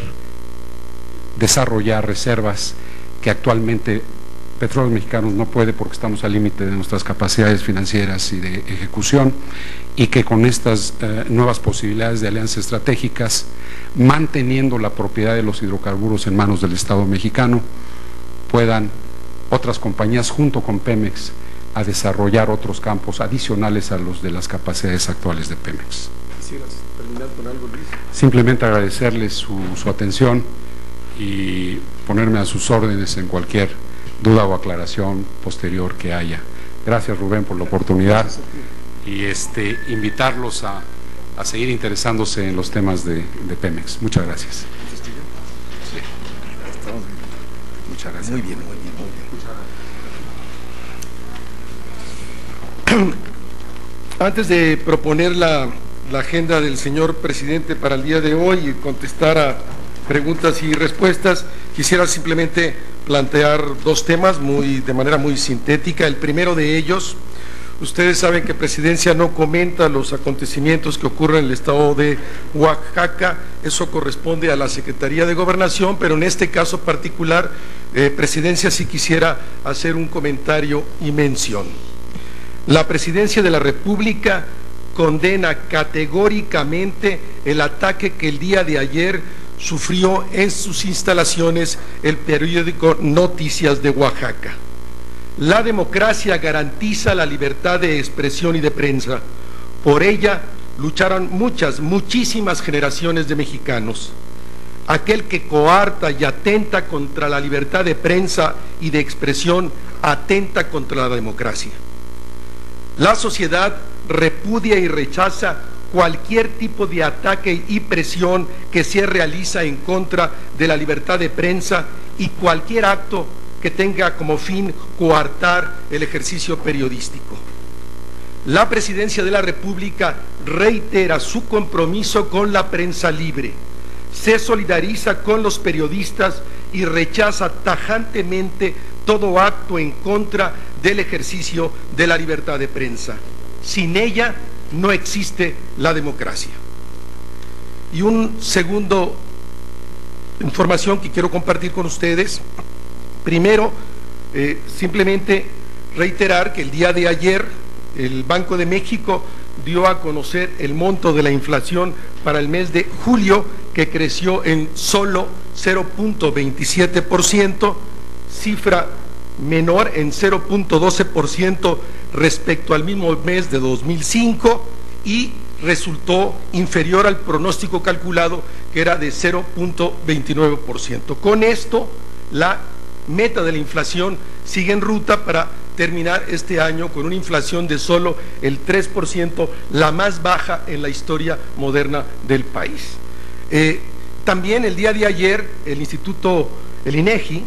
desarrollar reservas que actualmente Petróleos Mexicanos no puede, porque estamos al límite de nuestras capacidades financieras y de ejecución, y que con estas nuevas posibilidades de alianzas estratégicas, manteniendo la propiedad de los hidrocarburos en manos del Estado mexicano, puedan otras compañías junto con Pemex a desarrollar otros campos adicionales a los de las capacidades actuales de Pemex. ¿Quisieras terminar con algo, Luis? Simplemente agradecerles su atención y ponerme a sus órdenes en cualquier duda o aclaración posterior que haya. Gracias, Rubén, por la oportunidad, y invitarlos a seguir interesándose en los temas de Pemex. Muchas gracias. Muchas gracias. Muy bien, muy bien. Antes de proponer la agenda del señor presidente para el día de hoy y contestar a preguntas y respuestas, quisiera simplemente plantear dos temas de manera muy sintética. El primero de ellos: ustedes saben que Presidencia no comenta los acontecimientos que ocurren en el estado de Oaxaca, eso corresponde a la Secretaría de Gobernación, pero en este caso particular, Presidencia sí quisiera hacer un comentario y mención. La Presidencia de la República condena categóricamente el ataque que el día de ayer sufrió en sus instalaciones el periódico Noticias de Oaxaca. La democracia garantiza la libertad de expresión y de prensa. Por ella lucharon muchísimas generaciones de mexicanos. Aquel que coarta y atenta contra la libertad de prensa y de expresión atenta contra la democracia. La sociedad repudia y rechaza cualquier tipo de ataque y presión que se realiza en contra de la libertad de prensa y cualquier acto que tenga como fin coartar el ejercicio periodístico. La Presidencia de la República reitera su compromiso con la prensa libre, se solidariza con los periodistas y rechaza tajantemente todo acto en contra del ejercicio de la libertad de prensa. Sin ella no existe la democracia. Y un segundo información que quiero compartir con ustedes. Primero, simplemente reiterar que el día de ayer el Banco de México dio a conocer el monto de la inflación para el mes de julio, que creció en solo 0.27%, cifra menor en 0.12% respecto al mismo mes de 2005, y resultó inferior al pronóstico calculado, que era de 0.29%. Con esto, la meta de la inflación sigue en ruta para terminar este año con una inflación de solo el 3%, la más baja en la historia moderna del país. También el día de ayer el INEGI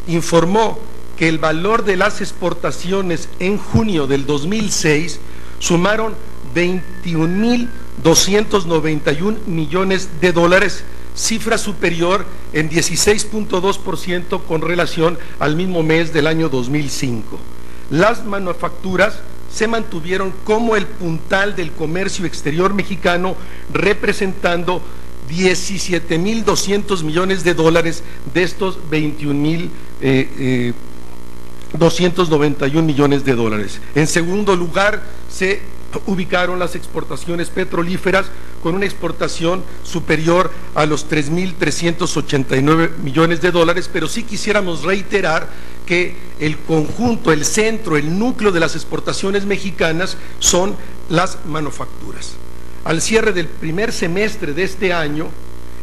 informó que el valor de las exportaciones en junio del 2006 sumaron 21.291 millones de dólares, cifra superior en 16.2% con relación al mismo mes del año 2005. Las manufacturas se mantuvieron como el puntal del comercio exterior mexicano, representando 17.200 millones de dólares de estos 21.291 millones de dólares. En segundo lugar se ubicaron las exportaciones petrolíferas, con una exportación superior a los 3.389 millones de dólares, pero sí quisiéramos reiterar que el conjunto, el centro, el núcleo de las exportaciones mexicanas son las manufacturas. Al cierre del primer semestre de este año,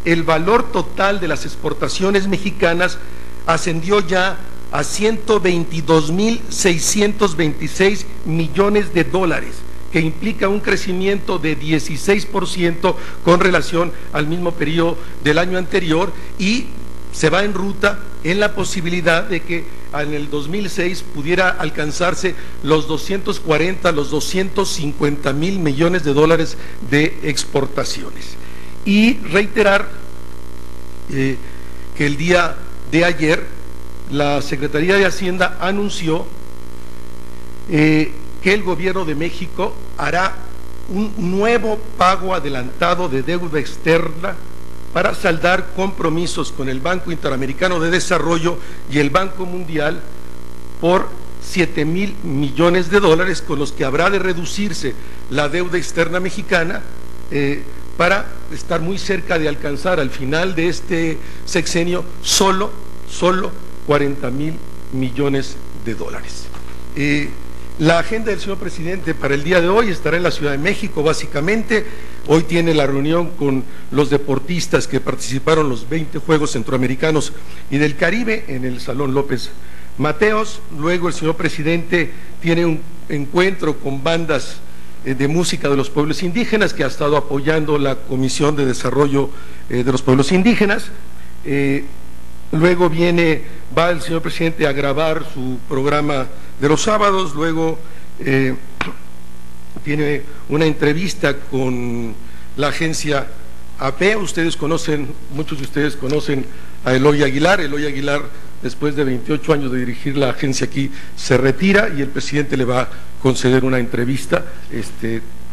el valor total de las exportaciones mexicanas ascendió ya a 122.626 millones de dólares, que implica un crecimiento de 16% con relación al mismo periodo del año anterior, y se va en ruta en la posibilidad de que en el 2006 pudiera alcanzarse los 240, los 250 mil millones de dólares de exportaciones. Y reiterar que el día de ayer la Secretaría de Hacienda anunció que el Gobierno de México hará un nuevo pago adelantado de deuda externa para saldar compromisos con el Banco Interamericano de Desarrollo y el Banco Mundial por 7,000 millones de dólares, con los que habrá de reducirse la deuda externa mexicana para estar muy cerca de alcanzar al final de este sexenio solo 40,000 millones de dólares. La agenda del señor presidente para el día de hoy estará en la Ciudad de México, básicamente. Hoy tiene la reunión con los deportistas que participaron en los 20 Juegos Centroamericanos y del Caribe en el Salón López Mateos. Luego el señor presidente tiene un encuentro con bandas de música de los pueblos indígenas, que ha estado apoyando la Comisión de Desarrollo de los Pueblos Indígenas. Luego va el señor presidente a grabar su programa de los sábados. Luego tiene una entrevista con la agencia AP. Muchos de ustedes conocen a Eloy Aguilar. Eloy Aguilar, después de 28 años de dirigir la agencia aquí, se retira y el presidente le va a conceder una entrevista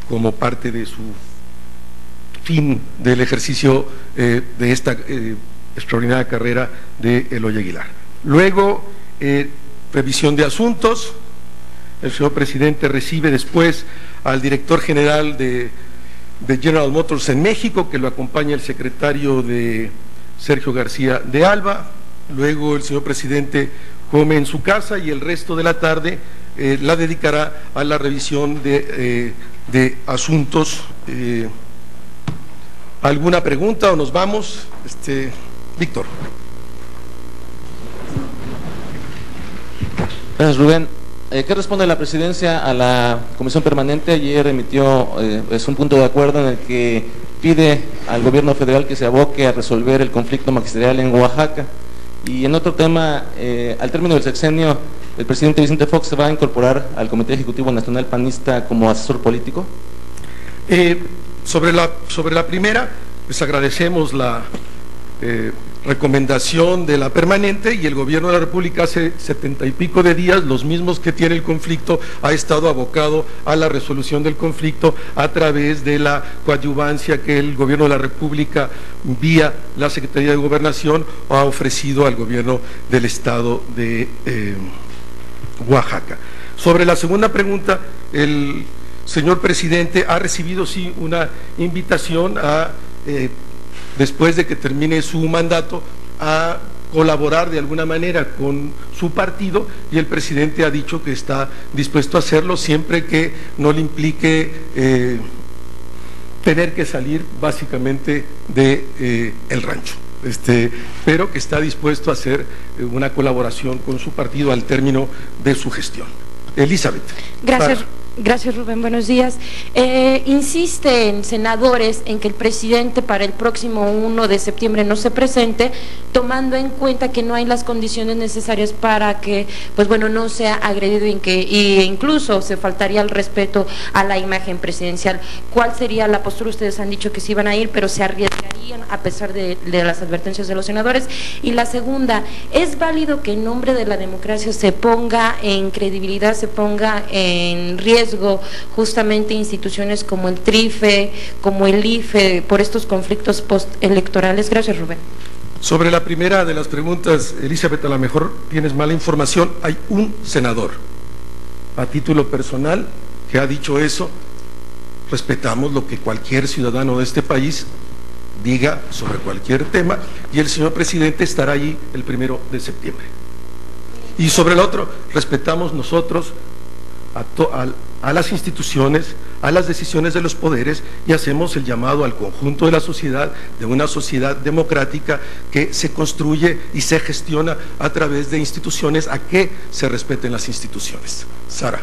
como parte de su fin del ejercicio de esta extraordinaria carrera de Eloy Aguilar. Luego, revisión de asuntos. El señor presidente recibe después al director general de General Motors en México, que lo acompaña el secretario de Sergio García de Alba. Luego el señor presidente come en su casa y el resto de la tarde la dedicará a la revisión de asuntos. ¿Alguna pregunta o nos vamos? Víctor. Gracias, Rubén. ¿Qué responde la presidencia a la comisión permanente? Ayer emitió un punto de acuerdo en el que pide al gobierno federal que se aboque a resolver el conflicto magisterial en Oaxaca. Y en otro tema, al término del sexenio, ¿el presidente Vicente Fox se va a incorporar al Comité Ejecutivo Nacional Panista como asesor político? Sobre la primera, pues agradecemos la recomendación de la permanente, y el gobierno de la República hace 70 y pico de días, los mismos que tiene el conflicto, ha estado abocado a la resolución del conflicto a través de la coadyuvancia que el gobierno de la República, vía la Secretaría de Gobernación, ha ofrecido al gobierno del estado de Oaxaca. Sobre la segunda pregunta, el señor presidente ha recibido sí una invitación a después de que termine su mandato, a colaborar de alguna manera con su partido, y el presidente ha dicho que está dispuesto a hacerlo siempre que no le implique tener que salir básicamente de el rancho, pero que está dispuesto a hacer una colaboración con su partido al término de su gestión. Elizabeth. Gracias, Rubén. Buenos días. Insisten senadores en que el presidente para el próximo 1 de septiembre no se presente, tomando en cuenta que no hay las condiciones necesarias para que, no sea agredido e incluso se faltaría el respeto a la imagen presidencial. ¿Cuál sería la postura? Ustedes han dicho que sí iban a ir, pero se arriesgarían a pesar de las advertencias de los senadores. Y la segunda, ¿es válido que en nombre de la democracia se ponga en credibilidad, se ponga en riesgo justamente instituciones como el TRIFE, como el IFE, por estos conflictos postelectorales? Gracias, Rubén. Sobre la primera de las preguntas, Elizabeth, a lo mejor tienes mala información. Hay un senador a título personal que ha dicho eso. Respetamos lo que cualquier ciudadano de este país diga sobre cualquier tema, y el señor presidente estará allí el 1 de septiembre. Y sobre el otro, respetamos nosotros a las instituciones, a las decisiones de los poderes, y hacemos el llamado al conjunto de la sociedad, de una sociedad democrática que se construye y se gestiona a través de instituciones, a que se respeten las instituciones. Sara.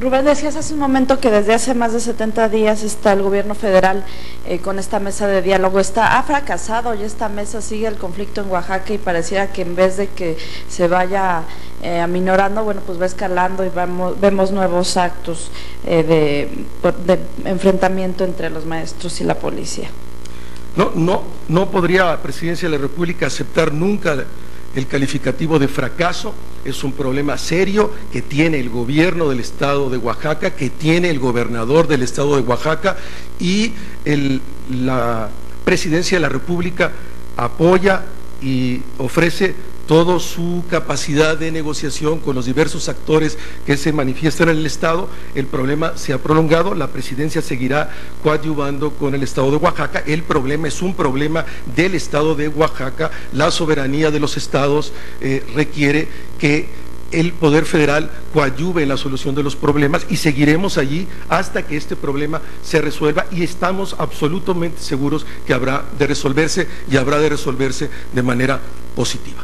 Rubén, decías hace un momento que desde hace más de 70 días está el gobierno federal con esta mesa de diálogo. Ha fracasado y esta mesa sigue el conflicto en Oaxaca, y pareciera que en vez de que se vaya aminorando, bueno, pues va escalando y vemos nuevos actos de enfrentamiento entre los maestros y la policía. No podría la Presidencia de la República aceptar nunca el calificativo de fracaso. Es un problema serio que tiene el gobierno del estado de Oaxaca, que tiene el gobernador del estado de Oaxaca, y la Presidencia de la República apoya y ofrece toda su capacidad de negociación con los diversos actores que se manifiestan en el estado. El problema se ha prolongado, la presidencia seguirá coadyuvando con el estado de Oaxaca. El problema es un problema del estado de Oaxaca. La soberanía de los estados requiere que el Poder Federal coadyuve en la solución de los problemas, y seguiremos allí hasta que este problema se resuelva, y estamos absolutamente seguros que habrá de resolverse, y habrá de resolverse de manera positiva.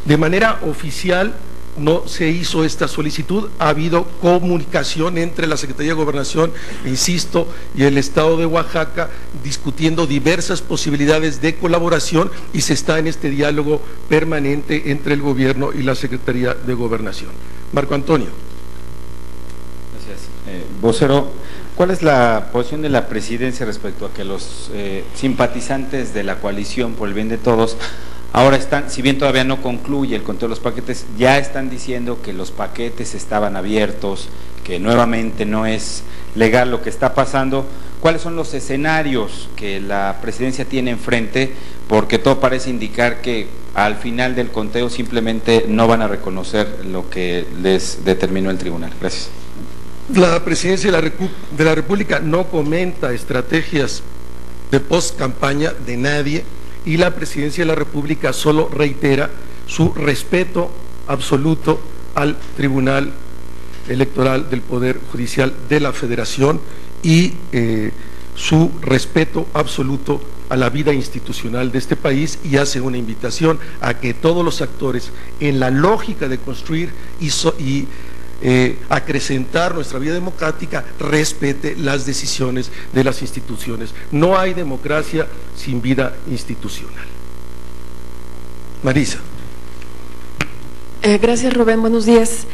De manera oficial no se hizo esta solicitud. Ha habido comunicación entre la Secretaría de Gobernación, insisto, y el estado de Oaxaca, discutiendo diversas posibilidades de colaboración, y se está en este diálogo permanente entre el gobierno y la Secretaría de Gobernación. Marco Antonio. Gracias. Vocero, ¿cuál es la posición de la presidencia respecto a que los simpatizantes de la coalición por el bien de todos ahora están, si bien todavía no concluye el conteo de los paquetes, ya están diciendo que los paquetes estaban abiertos, que nuevamente no es legal lo que está pasando? ¿Cuáles son los escenarios que la presidencia tiene enfrente? Porque todo parece indicar que al final del conteo simplemente no van a reconocer lo que les determinó el tribunal. Gracias. La presidencia de la República no comenta estrategias de post-campaña de nadie, y la Presidencia de la República solo reitera su respeto absoluto al Tribunal Electoral del Poder Judicial de la Federación, y su respeto absoluto a la vida institucional de este país, y hace una invitación a que todos los actores, en la lógica de construir y acrecentar nuestra vida democrática, respete las decisiones de las instituciones. No hay democracia sin vida institucional. Marisa. Gracias, Rubén, buenos días.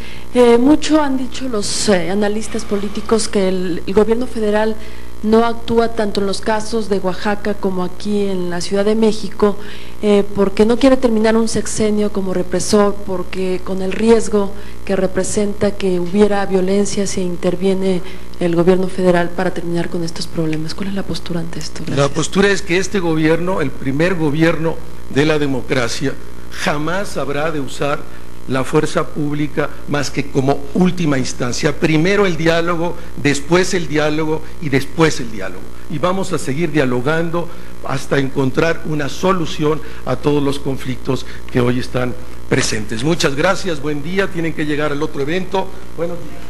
Mucho han dicho los analistas políticos que el gobierno federal no actúa tanto en los casos de Oaxaca como aquí en la Ciudad de México, porque no quiere terminar un sexenio como represor, porque con el riesgo que representa que hubiera violencia si interviene el gobierno federal para terminar con estos problemas. ¿Cuál es la postura ante esto? Gracias. La postura es que este gobierno, el primer gobierno de la democracia, jamás habrá de usar la fuerza pública más que como última instancia. Primero el diálogo, después el diálogo y después el diálogo. Y vamos a seguir dialogando hasta encontrar una solución a todos los conflictos que hoy están presentes. Muchas gracias, buen día, tienen que llegar al otro evento. Buenos días.